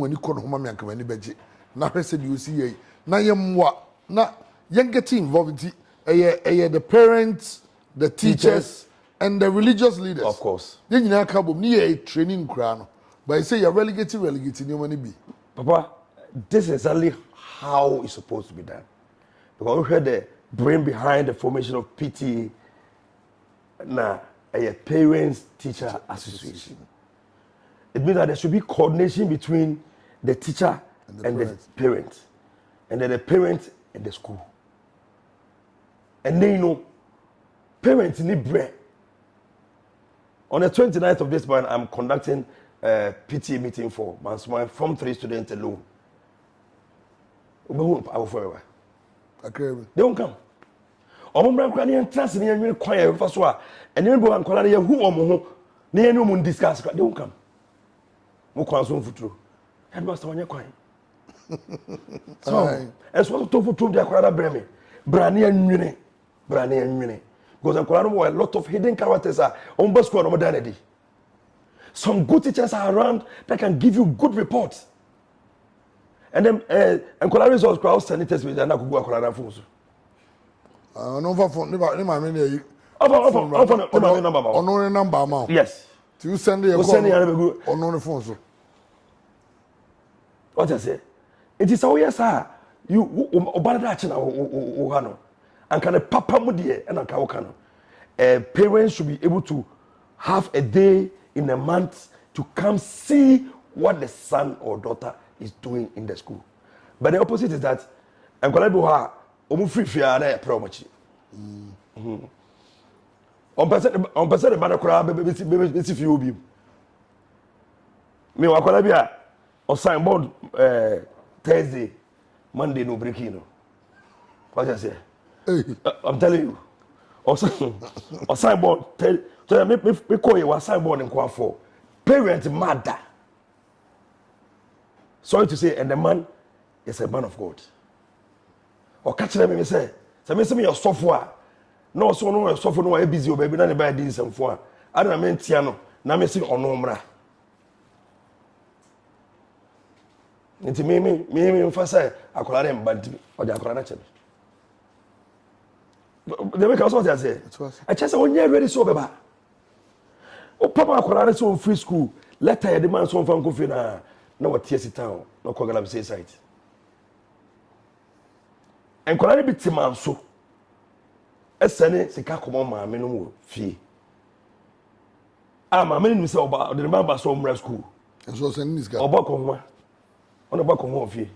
Ni kono homa me anka mani beje. Na hwese de osi na yemwa na yen get involved in the parents, the teachers and the religious leaders. Of course. Yen nyina ka bom ni ye training kra no. But you say you're relegating ni money be. Papa, this is exactly how it's supposed to be done. Because we heard the brain behind the formation of PTA, a parents teacher association. It means that there should be coordination between the teacher and the parent, and then the parent and the school. And then parents need bread. On the 29th of this month, I'm conducting PTA meeting for my Form 3 students alone. They won't come. Omumra kwani entrance ni enwere kwan ya fa so a ene bo ankola ya hu omo ho na enu mu discuss they won't come. Mo kwan so mfuturo. Headmaster wanye kwan. So, as what to futuro dia kwara breme. Brane enwene. Because ankola no a lot of hidden characters are on bus squad no danedi. Some good teachers are around that can give you good reports. And then ankola results crowd send test with na kugu ankola na phone so. No for phone. Never mind. Number. Yes. You send the on phone so. What I say? It is how yes sir. You obada china hano. And can a papa mudie and anka okano. Parents should be able to have a day in a month to come see what the son or daughter is doing in the school. But the opposite is that ankola do ha omu free na e pro machi on person the bad kura be fi obi me wakola bia o sign board Thursday Monday no break no what I say I'm telling you o sign board tell me call you sign board in kwa for parent mother sorry to say and the man is a man of God. Or catch them me say me your software no so no your software no e busy o baby na ne buy this and for I don't mean tia no na me say ono mra nti me fa say akola dem banti o de akola na che the make us what I say I just when you ready so beba o papa akola na so free school letter the man so fan ko fi na what TS town no ko galam say site en kolare bi timan so esene sika komo maame no mo fie maame ni se oba de ma ba so mra school so send this guy oba ko ho ona ba ko ho fie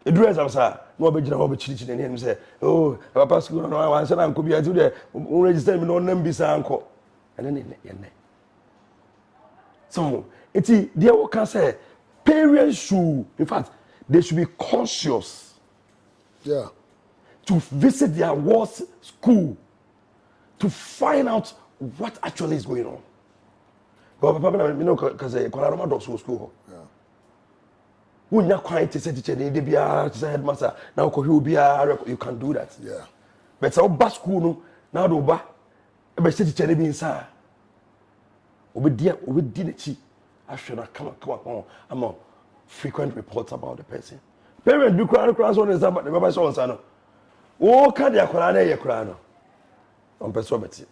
eduru exam sa no oba gina oba chirichiri ne se oh papa school no wan se na nko bi ati de o register mi no nam bi sa anko ene ne so eti there we can say parents should in fact they should be conscious to visit their wards school to find out what actually is going on. Because papa me know cause kola no do school. Yeah. When you quiet to say teacher dey bia to say headmaster now ko hu bia you can do that. Yeah. But so back school no now do ba e be say teacher dey bi nsa. Obi di na chi ahwe na come on I'm on frequent reports about the person. Parents do cross on the baba so on no. O ka dia kwara na ye kwara no. On person beti.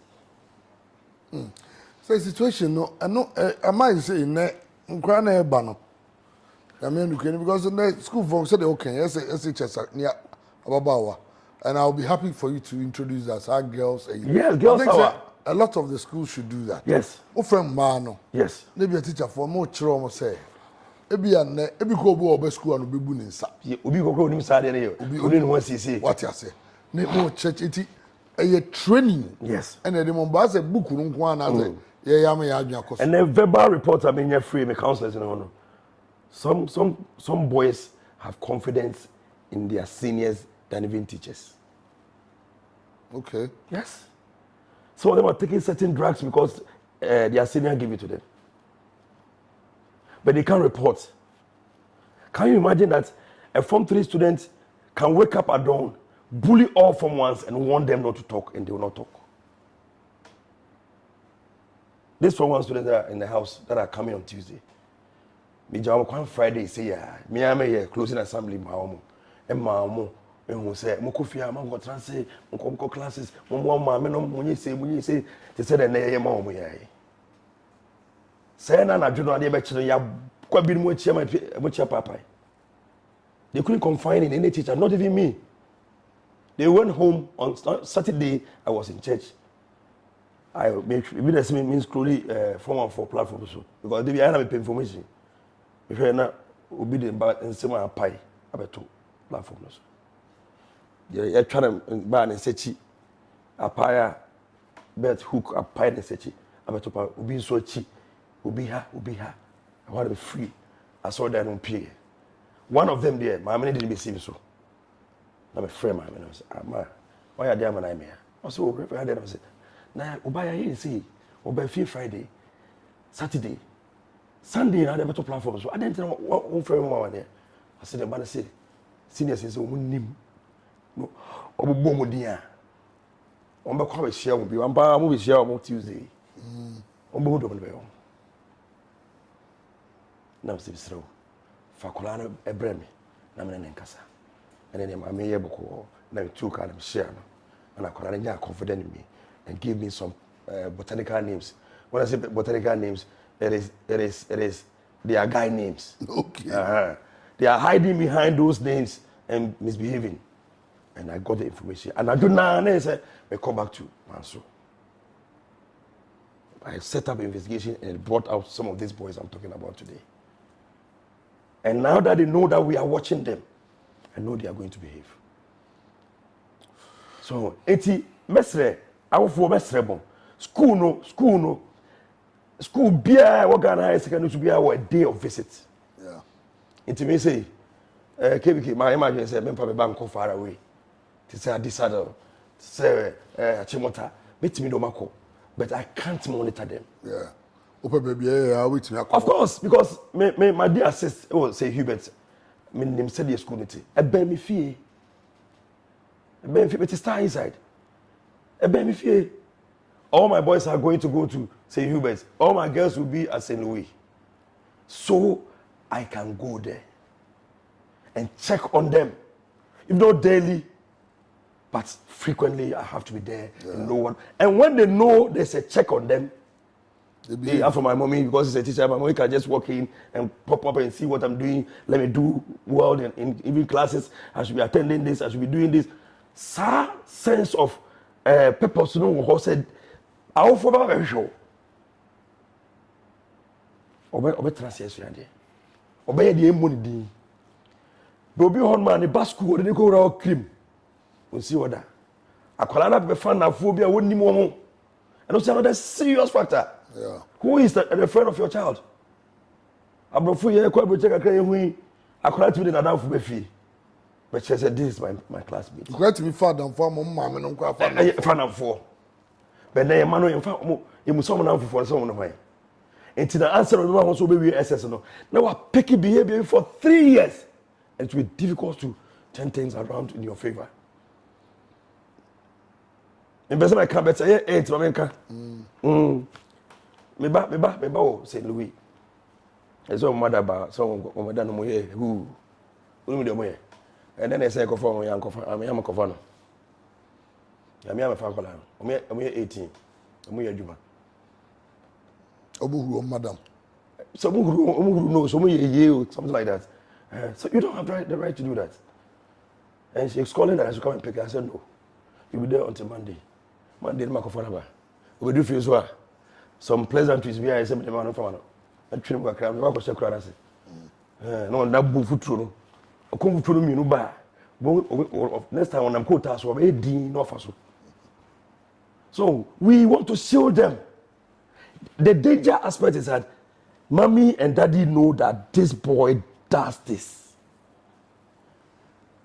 So situation no I know I might say na kwara na e ba no. I mean because the school folks said okay yes near ababawa and I'll be happy for you to introduce us our girls. Yes, girls are a lot of the schools should do that. Yes. O friend man no. Yes. Maybe a teacher for more chiro mo say ebi ko obo oba school no bebu ni nsa obi kokro ni msa de ne obi no sisi what you say ne mo church iti a training yes and the mo ba say book no nko ana say ye ya me ya adwan akoso and the verbal reports I mean you free me counselors no some boys have confidence in their seniors than even teachers. Okay. Yes. Some of them are taking certain drugs because their senior give it to them. But they can't report. Can you imagine that a Form 3 student can wake up at dawn, bully all Form 1s and want them not to talk and they will not talk? These Form 1 students that are in the house that are coming on Tuesday. Me jam on Friday say yeah, me am here closing assembly and who say Mokofia, Mango Transit, Moko classes, Mama, when you say they said a name mom. Say na juno ade be kire ya kwabi mu chia papa. They couldn't confine in any teacher, not even me. They went home on Saturday. I was in church. I make even means clearly form for platform so because they have a information. If you na obi dey ba nsema apai abeto platform so. Yeah, trying to ban and sechi apai bet hook apai and sechi abeto pa obi so chi Obi ha. I want to be free. I saw that on pay. One of them there, my man didn't receive so. I'm a friend, my man. I said, why are they man I here? I said, I said, nah, Obaya here see, Obaya free Friday, Saturday, Sunday, and I have platforms. So I didn't know what friend one there. I said, the man said, senior says, name. No, Obo dia. Omba kwa share will be one bar movie share on Tuesday. Ombo do be on. Now see so. Fakolana ebremi na me nkasa. And then my me yeboko na two kind of share no. And akola nya confident in me and give me some botanical names. When I say botanical names, it is they are guy names. Okay. They are hiding behind those names and misbehaving. And I got the information. And I do now and say, we come back to Manso. I set up an investigation and it brought out some of these boys I'm talking about today. And now that they know that we are watching them, I know they are going to behave. So, eti mesre, I will for mesre bon. School beer, what Ghana second to be our day of visit. Yeah. Eti me say, KBK, my imagine say, me pa bank far away. To say I decided, say Chimota, meet me no mako, but I can't monitor them. Yeah. Open baby, yeah, wait me. Of course, because my dear assist, say Hubert, me name said the school niti. I bear me fee. But stay inside. I bear me fee. All my boys are going to go to St. Hubert. All my girls will be at St. Louis. So I can go there and check on them. If not daily, but frequently I have to be there and no one. And when they know there's a check on them, they are for my mommy because it's a teacher. My mommy can just walk in and pop up and see what I'm doing. Let me do well in even classes. I should be attending this. I should be doing this. Sir, sense of purpose. You know what said? I will follow a show. Obe translation there. Obe the money din. Bobi Hornman the bas school they go around cream. We see what that. Akwala na be fan na phobia woni mo ho. And also another serious factor. Yeah. Who is the friend of your child? Abrofu ye kwa bo check akra hu akwala timi na dan fu be fi. But she said this is my classmate. You got to be father and for mom and uncle fan and for. But then man no fa mo e muso mo na for so mo no hwan. Until the answer of the one also be SS no. Now I picky behavior for 3 years. And it will be difficult to turn things around in your favor. In person I can't better 8 Mamenka. Me ba St. Louis. There's some mother ba some mother no mo here who me dey mo here. And then they say ko for am ko for no. Ya me am fa kola. O me 18. O mo ye adwuma. Obuhuru madam. So omuhuru no so mo ye something like that. So you don't have the right to do that. And she's calling that I should come and pick her. I said no. You'll be there until Monday. Monday, I'm going we do feel so. Some pleasantries we are saying, "Man, no, I train work. I'm going to check around." No, that book true. I come to me no ba. Next time when I'm called task, we be no for so we want to shield them. The danger aspect is that mommy and daddy know that this boy does this.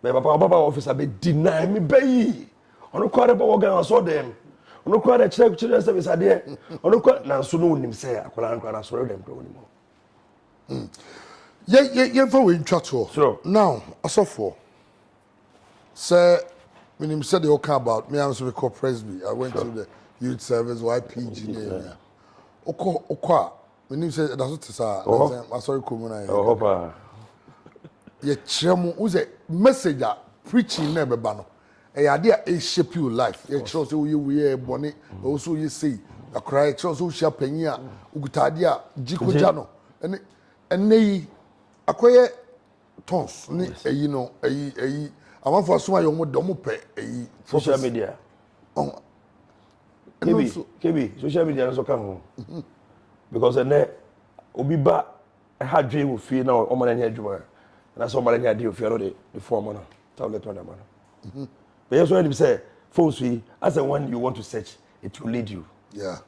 My papa officer be deny me bayi. Ono kware ba wogan aso dem. Ono kware chire service ade. Ono kware na so no nim say akola nkwa so dem pro nim. Yeah, for we chat. Sure. Now, asofo. Sir, when him said they all come about me, I'm so called Presby. I went to the youth service, YPG there. Okwa. When him said that's what to say. I saw you come on. Oh, hopa. Ye chemu uze message preaching never bano. E idea e shape your life. Ye chero say we boni also you say akra chero so hia panyi a ugutade a jikoja no. Ene akoye tons ni eyi no eyi amanfo so ayo mo do pe eyi social media. Oh. KB social media so kan ho. Because ene obi ba ha dwe wo fie na o man anya adwuma. That's all my idea if you know the form on tablet on the man. But yes, when you say phones, as the one you want to search, it will lead you. Yeah.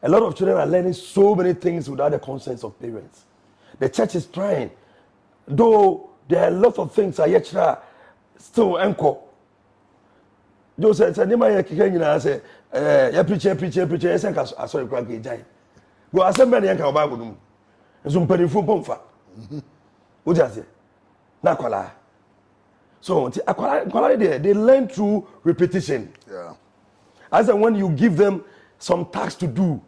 A lot of children are learning so many things without the consent of parents. The church is trying, though there are a lot of things I still anchor. Joe said, "Nima ya say, ya preacher. Esen ka asori kwa ke jai. Go asem na yanka Bible dum. Nso mpanifo pomfa. Wo just say, na kwala. So kwala they learn through repetition. Yeah. As and when you give them some tasks to do,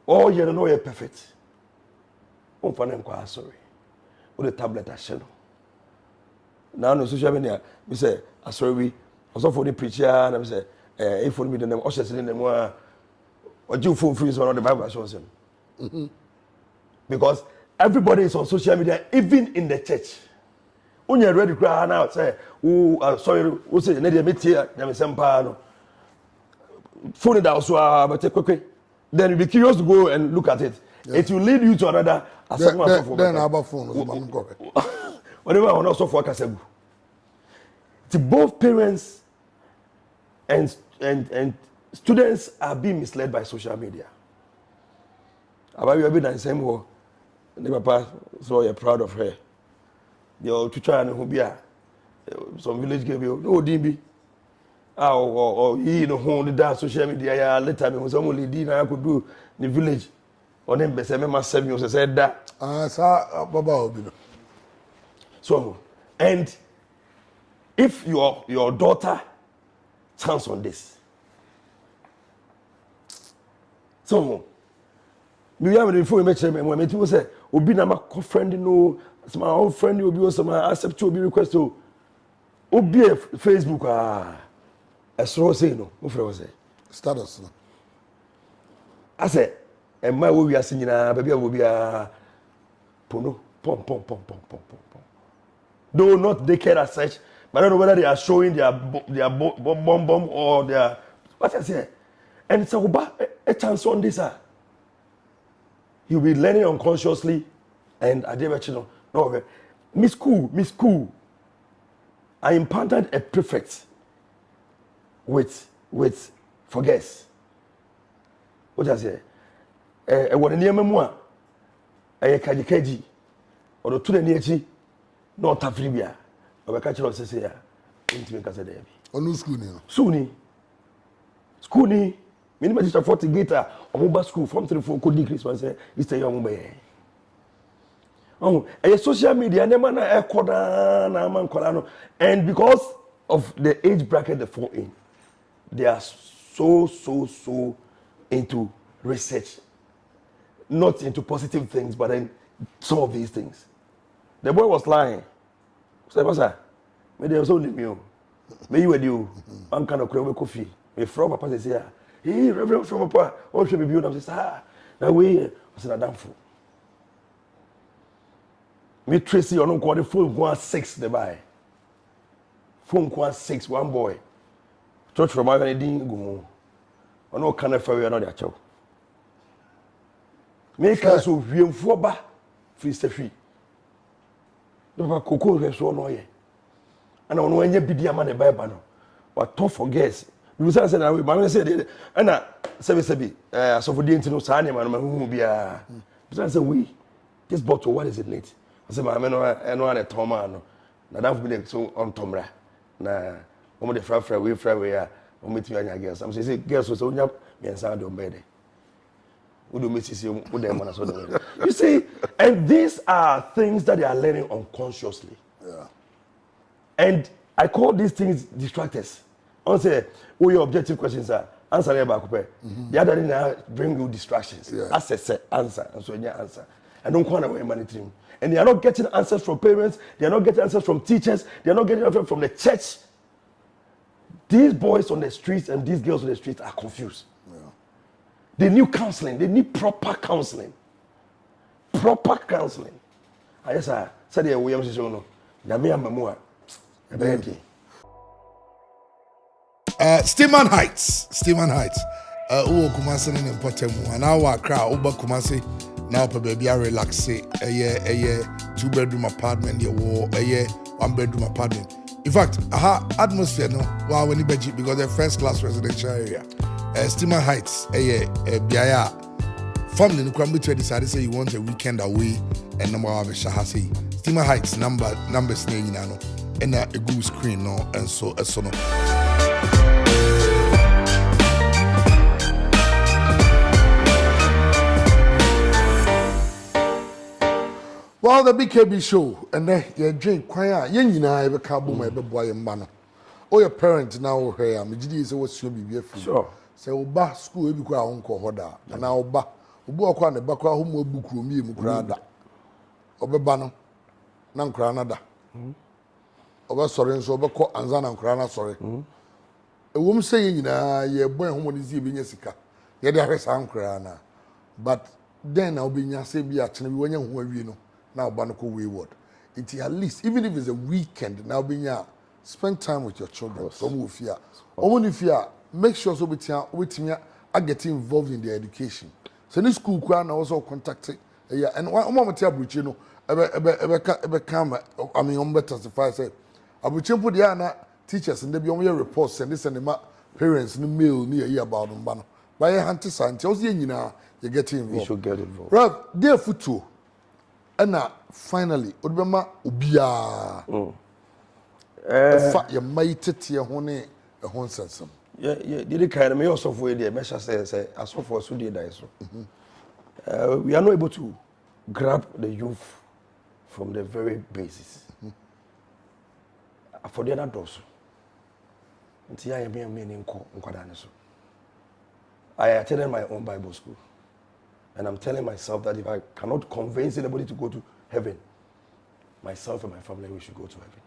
oh, you know you're perfect. Oh, for them, sorry. With the tablet, I shall. Now, no social media, we say, sorry, we also for the preacher, and I say, if we meet them, ushers in them, or do full freeze on the Bible shows him. Because everybody is on social media, even in the church. When you're ready to cry now, say, oh, sorry, what's it? Need to meet here, I'm some pano. Phone it out, so but quickly. Then you'll be curious to go and look at it. Yeah. It will lead you to another. Then about phone. Whatever I want also for Kasebu. To both parents and students are being misled by social media. About you have been the same way. The papa, so you're proud of her. You're to try and who be some village gave you no DB. Or you know who that social media later me was only did I could do the village or then be say me must 7 years said that baba obi. So and if your daughter chance on this, so me have the phone me check me when me people say obi na my friend no my own friend obi was my accept obi request to obi Facebook Esro say no, mo frɛ wo say status no. I say emma wo wi ase nyina ba bia wo bia pono pom. Though not they care as such, but I don't know whether they are showing their bomb or their what I say. And it's a chance on this you'll be learning unconsciously and I did you no Miss Cool. I implanted a prefect with forgets. What I say? What near memoir? A kaji or to the near not Afribia or a catcher of Cecilia. Intimate Casadebi. Or no school now. School, minimum 40 gator or mobile school from 3-4 could decrease one say, it's a young boy. Oh, a social media, never a quarter, and because of the age bracket they fall in, they are so into research, not into positive things, but in some of these things. The boy was lying. So what's that? Maybe was only me. Maybe you were you. I'm kind of crazy coffee. Me from papa say, "Hey, Reverend from papa, what should be built?" I say, "Now we was a damn fool." Me Tracy, you don't call the phone 1-6 the buy. Phone 1-6 one boy. Church from my didn't go. I know kind of fire not their chow. Make us so for ba free free. No cocoa is so annoying. And I know when you be the man the Bible no. But tough for guess. You say say na we ma say and na sebi so for the intino sa na man who be a. You say we this bottle what is it late? I say ma me no na toma no. Na that be so on tomra. Na omo de fra we a omo ti anya girls. I'm say girls so onya me nsa do mbede. You see, and these are things that they are learning unconsciously. Yeah. And I call these things distractors. I say, all your objective questions are answer them back. The other thing now bring you distractions. Yeah. Answer, and so you answer. And don't want to monitoring. And they are not getting answers from parents. They are not getting answers from teachers. They are not getting answers from the church. These boys on the streets and these girls on the streets are confused. They need counseling. They need proper counseling. Proper counseling. I just said, "We am saying no. Yami am memoir." Stillman Heights. Who Kumasi in important one. Now I cry over Kumasi. Now per baby I relax. A 2-bedroom apartment. A 1-bedroom apartment. In fact, atmosphere no. Wow, when you budget because they're first class residential area. Stillman Heights, Biaya, family no kwambe to decide say you want a weekend away and number of shahasi Steamer Heights numbers na nyina no and a good screen no and so no. Well, the BKB show and then you drink kwaya yen nyina e be ka bo ma e be boa ye mba no. O your parent now here me gidi say what you be free. Sure. Say oba school e bi kwa onko hoda na oba obu okwa ne bakwa ho mu abuku mi mu kura da. Obeba no na nkura na da. Oba sori nso obekọ anza na nkura na sori. Ewom say yen nyina ye boy homonizi e bi nya sika. Ye de ahwesa nkura na. But then na obi nya say bi a chene bi wonya ho awie no. Now banako wayward. It at least even if it's a weekend now being spend time with your children. Some fear. Only fear. Make sure so with me are getting involved in their education. So this school can also contact yeah. And one moment tell you know come I mean testify say abuchi put the teachers and they be on your reports and this and the parents in the mail near here about them. By a hunter science, you getting involved. You should get involved. Right, dear futu. And finally, Udbema Ubia. You might take your honey a home sense. Yeah, did kind of me also for the measure say, as for so did I so. We are not able to grab the youth from the very basis. For the other doors. Until I am meaning I attended my own Bible school. And I'm telling myself that if I cannot convince anybody to go to heaven, myself and my family, we should go to heaven.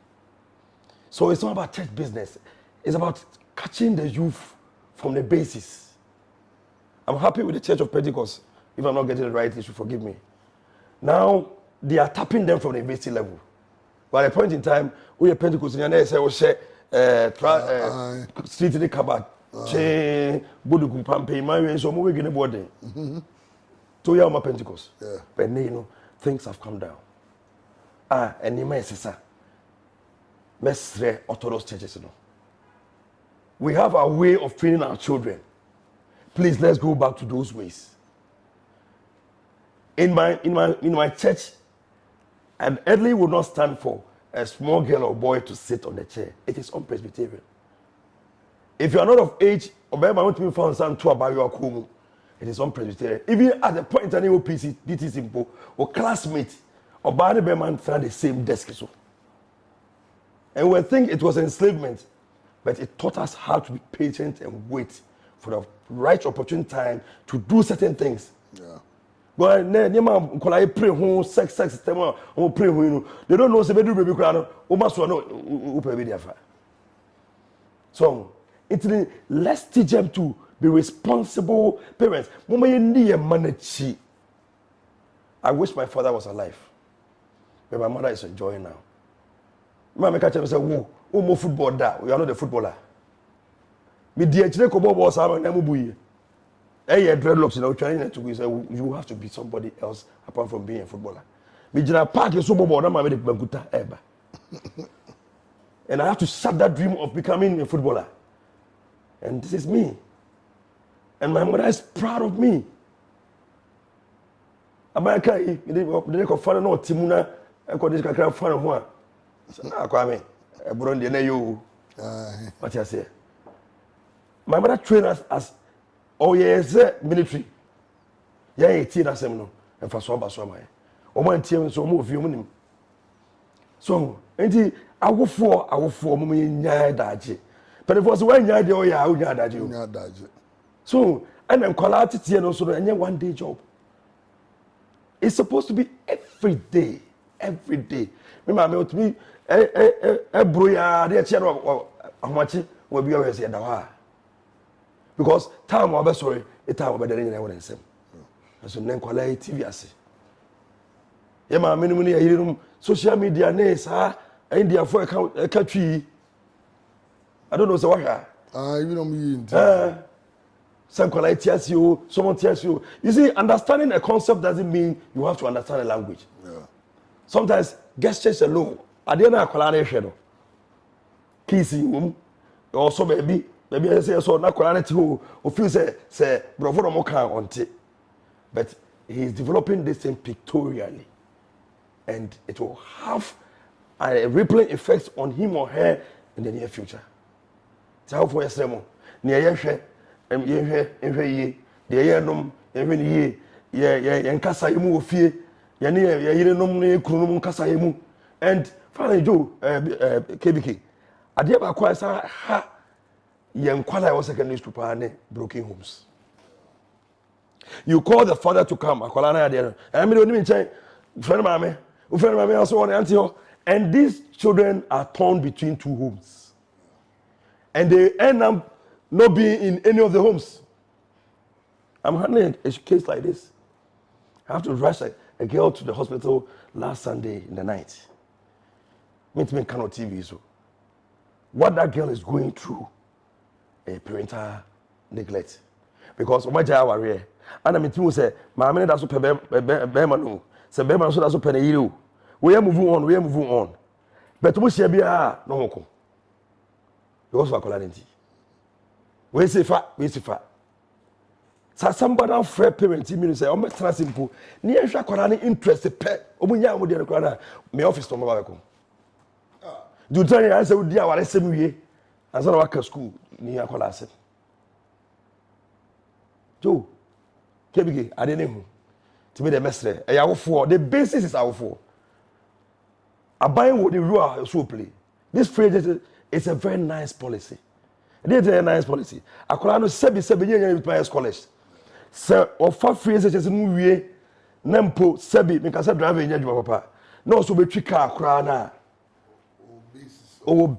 So it's not about church business. It's about catching the youth from the basis. I'm happy with the Church of Pentecost. If I'm not getting it right, you should forgive me. Now, they are tapping them from the basic level. But at a point in time, we are Pentecost, and they say, oh, share, street in the cupboard, chain, Budu Pampe, my so we're going to board them. 2 years of Pentecost. Yeah. But you know, things have come down. And you may say, sir, Orthodox churches, you know. We have a way of training our children. Please, let's go back to those ways. In my church, an elderly will not stand for a small girl or boy to sit on the chair. It is un-Presbyterian. If you are not of age, or maybe I want to be found some to about your home. It is un-Presbyterian. Even at the point in OPC, DT simple, or classmate, or Barney Beman found the same desk. So. And we think it was enslavement, but it taught us how to be patient and wait for the right opportune time to do certain things. Yeah. But I pray home sex system or pray home. They don't know say do baby cry. So let's teach them to be responsible parents. I wish my father was alive, but my mother is enjoying now. Mama catch me say, "Who more football da? We are not the footballer." Me die chire ko bobo sama na mubuye. Dreadlocks now trying to say you have to be somebody else apart from being a footballer. Me jina park so bobo na mama de bankuta eba. And I have to shut that dream of becoming a footballer. And this is me. And my mother is proud of me. America, they go find no Timuna, I call this guy find one. Ah, Kwame, I brought the name. What I say? My mother trained us as military. Yeah, 18 as no, and for so my. One team so move you. So, and I go for me daji. But if it was one year, I would daji. So, and then quality and also and one day job. It's supposed to be every day. Every day. Remember with me, broya de chero amachi will be always here now. Because time will be sorry, it time will be there in same. So then quality TV ase. Yeah, my minimum social media names India for a country. I don't know so what. You know me. Some quality as you, someone tells you. You see, understanding a concept doesn't mean you have to understand a language. Yeah. Sometimes gestures alone. I didn't have quality. Kissing also maybe I say so. Not quality who feel say bravo no more can on it. but he's developing this thing pictorially, and it will have a rippling effect on him or her in the near future. So how for yesterday, near yehwe, yehwe ye, the yenom, yehwe ye, ye nkasa yemu ofie, ye ne ye nom ne kunu nkasa yemu, and finally Joe, KBK, adia ba kwa sa ha ye nkwala was secondary school pa ne broken homes. You call the father to come, akwala na adia, and me don't mean friend mama also want auntie, and these children are torn between two homes, and they end up not being in any of the homes. I'm handling a case like this. I have to rush a girl to the hospital last Sunday in the night. Me cannot TV so. What that girl is going through, a parental neglect, because my child was here, and I mean to say, my man that's so be say be man so that's so pay you. We are moving on. But we see be no moko. Because for quality. We say fa. So somebody else fair parent me say, "O me try simple. Ni ehwa kwara ni interest pe. Omunya mo de kwara na me office to mo ba ko." Do tell you I say we dey aware sem wie. Asa na waka school ni akola ase. Jo. Kebige ade ne hu. To be the mestre. E ya wo for. The basis is our for. Abiding with the rule so play. This phrase is a very nice policy. It is a nice policy. Akola no sebi yen with my scholars. So offer phrases as mu wie nampo sebi me kasa driver yen adwuma papa. Na so betwi car akora na.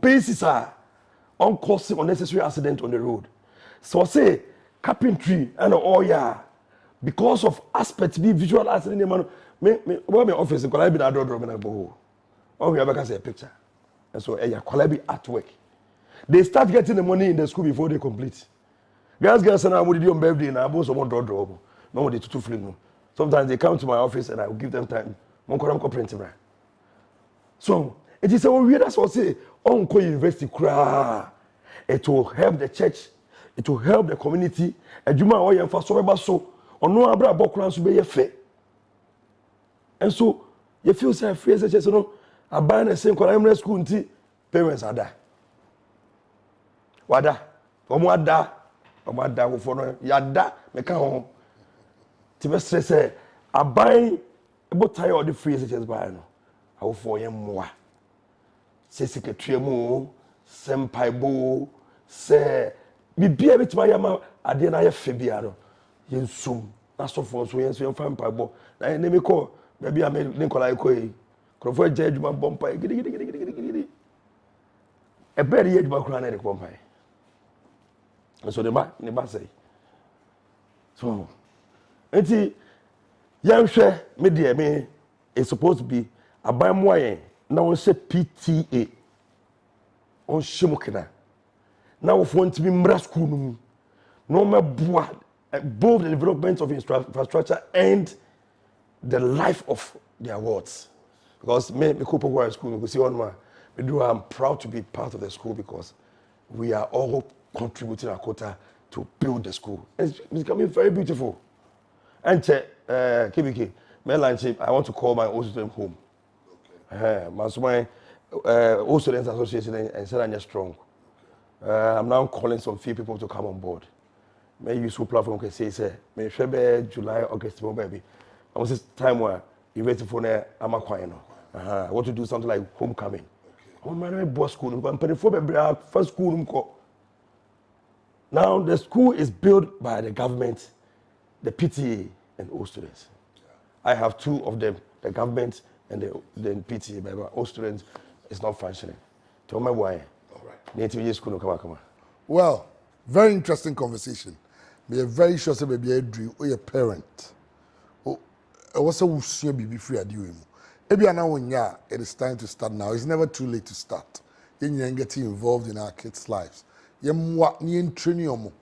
Basis are on causing unnecessary accident on the road. So say carpentry and all yeah because of aspects be visual accident me my office ko I be na do me na go. Oh, we have a picture. And so, quality artwork. They start getting the money in the school before they complete. Girls, and I would do on birthday and I bought someone draw. No, they too fling. Sometimes they come to my office and I will give them time. So, it is a weird as I say, Uncle University cry. It will help the church, it will help the community. And you might want for so, or no abra bokran to be a fair. And so, you feel say free as you know. I buy the same primary school until parents are there. Wada, Omwada for no yada, make home. Timestre say, I buy about tie all the free as buy no. How for him more. Say secretary mo, senpai bo, say, be a bit my yama, I didn't have Fabiano. Yen soon. That's so for so yen so fan bo. I name call, maybe I made Nicola Koi. Crofo judge my bompa gidi a very yet my crown at the bompa. And so the ba say so enti yan hwe me de me is supposed to be abamwaye na won say PTA on shimukina na wo fo ntimi mra school no mu no me boa both the development of infrastructure and the life of their wards. Because me Kupo school, we see one man. I'm proud to be part of the school because we are all contributing our quota to build the school. It's becoming very beautiful. And KBK, I want to call my old student home. Okay. My old students association and said I'm strong. I'm now calling some few people to come on board. May use platform can say may February, July, August, baby. I was this time where you ready for I'm a quiet now. I want to do something like homecoming. I'm a boss school. I'm paying for first school. Now the school is built by the government, the PTA, and all students. I have two of them, the government and the PTA. But all students is not functioning. Tell me why. All right. Native school come on. Well, very interesting conversation. Be a very sure say maybe a dream or a parent. Oh, what's a wusu be free at you. It is time to start now. It's never too late to start. You're getting involved in our kids' lives. You're training them.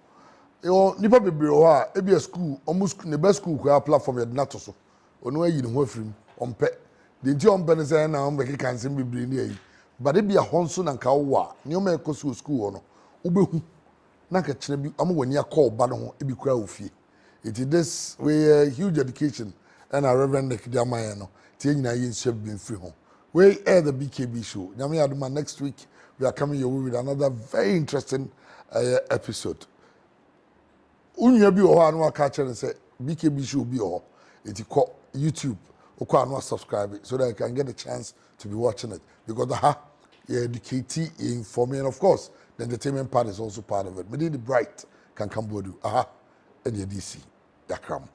Nipa bebree ebi a school almost the best school where platform yɛ nato so ono ayi ne ho afrim ɔmpɛ de nti ɔmpɛ ne sɛ na ɔmbɛke kansɛm bebree ne ayi but ebi a hɔ nso na nka wo a nneɛma ɛkɔ so school hɔ no wobɛhu na nka kyerɛ bi ama wani akɔ ɔba no ho ebi kura wo fie It is this we huge education and our Reverend Nick Diamayano. Tiena yin ship been free home. We air the BKB show. Nyame Aduma next week we are coming your way with another very interesting episode. Unya bi o anu aka and say BKB show bi o. It is called YouTube. Oko anu subscribe so that you can get a chance to be watching it because you educate, you inform, and of course the entertainment part is also part of it. But the bright can come bodu. And the DC. Yakram.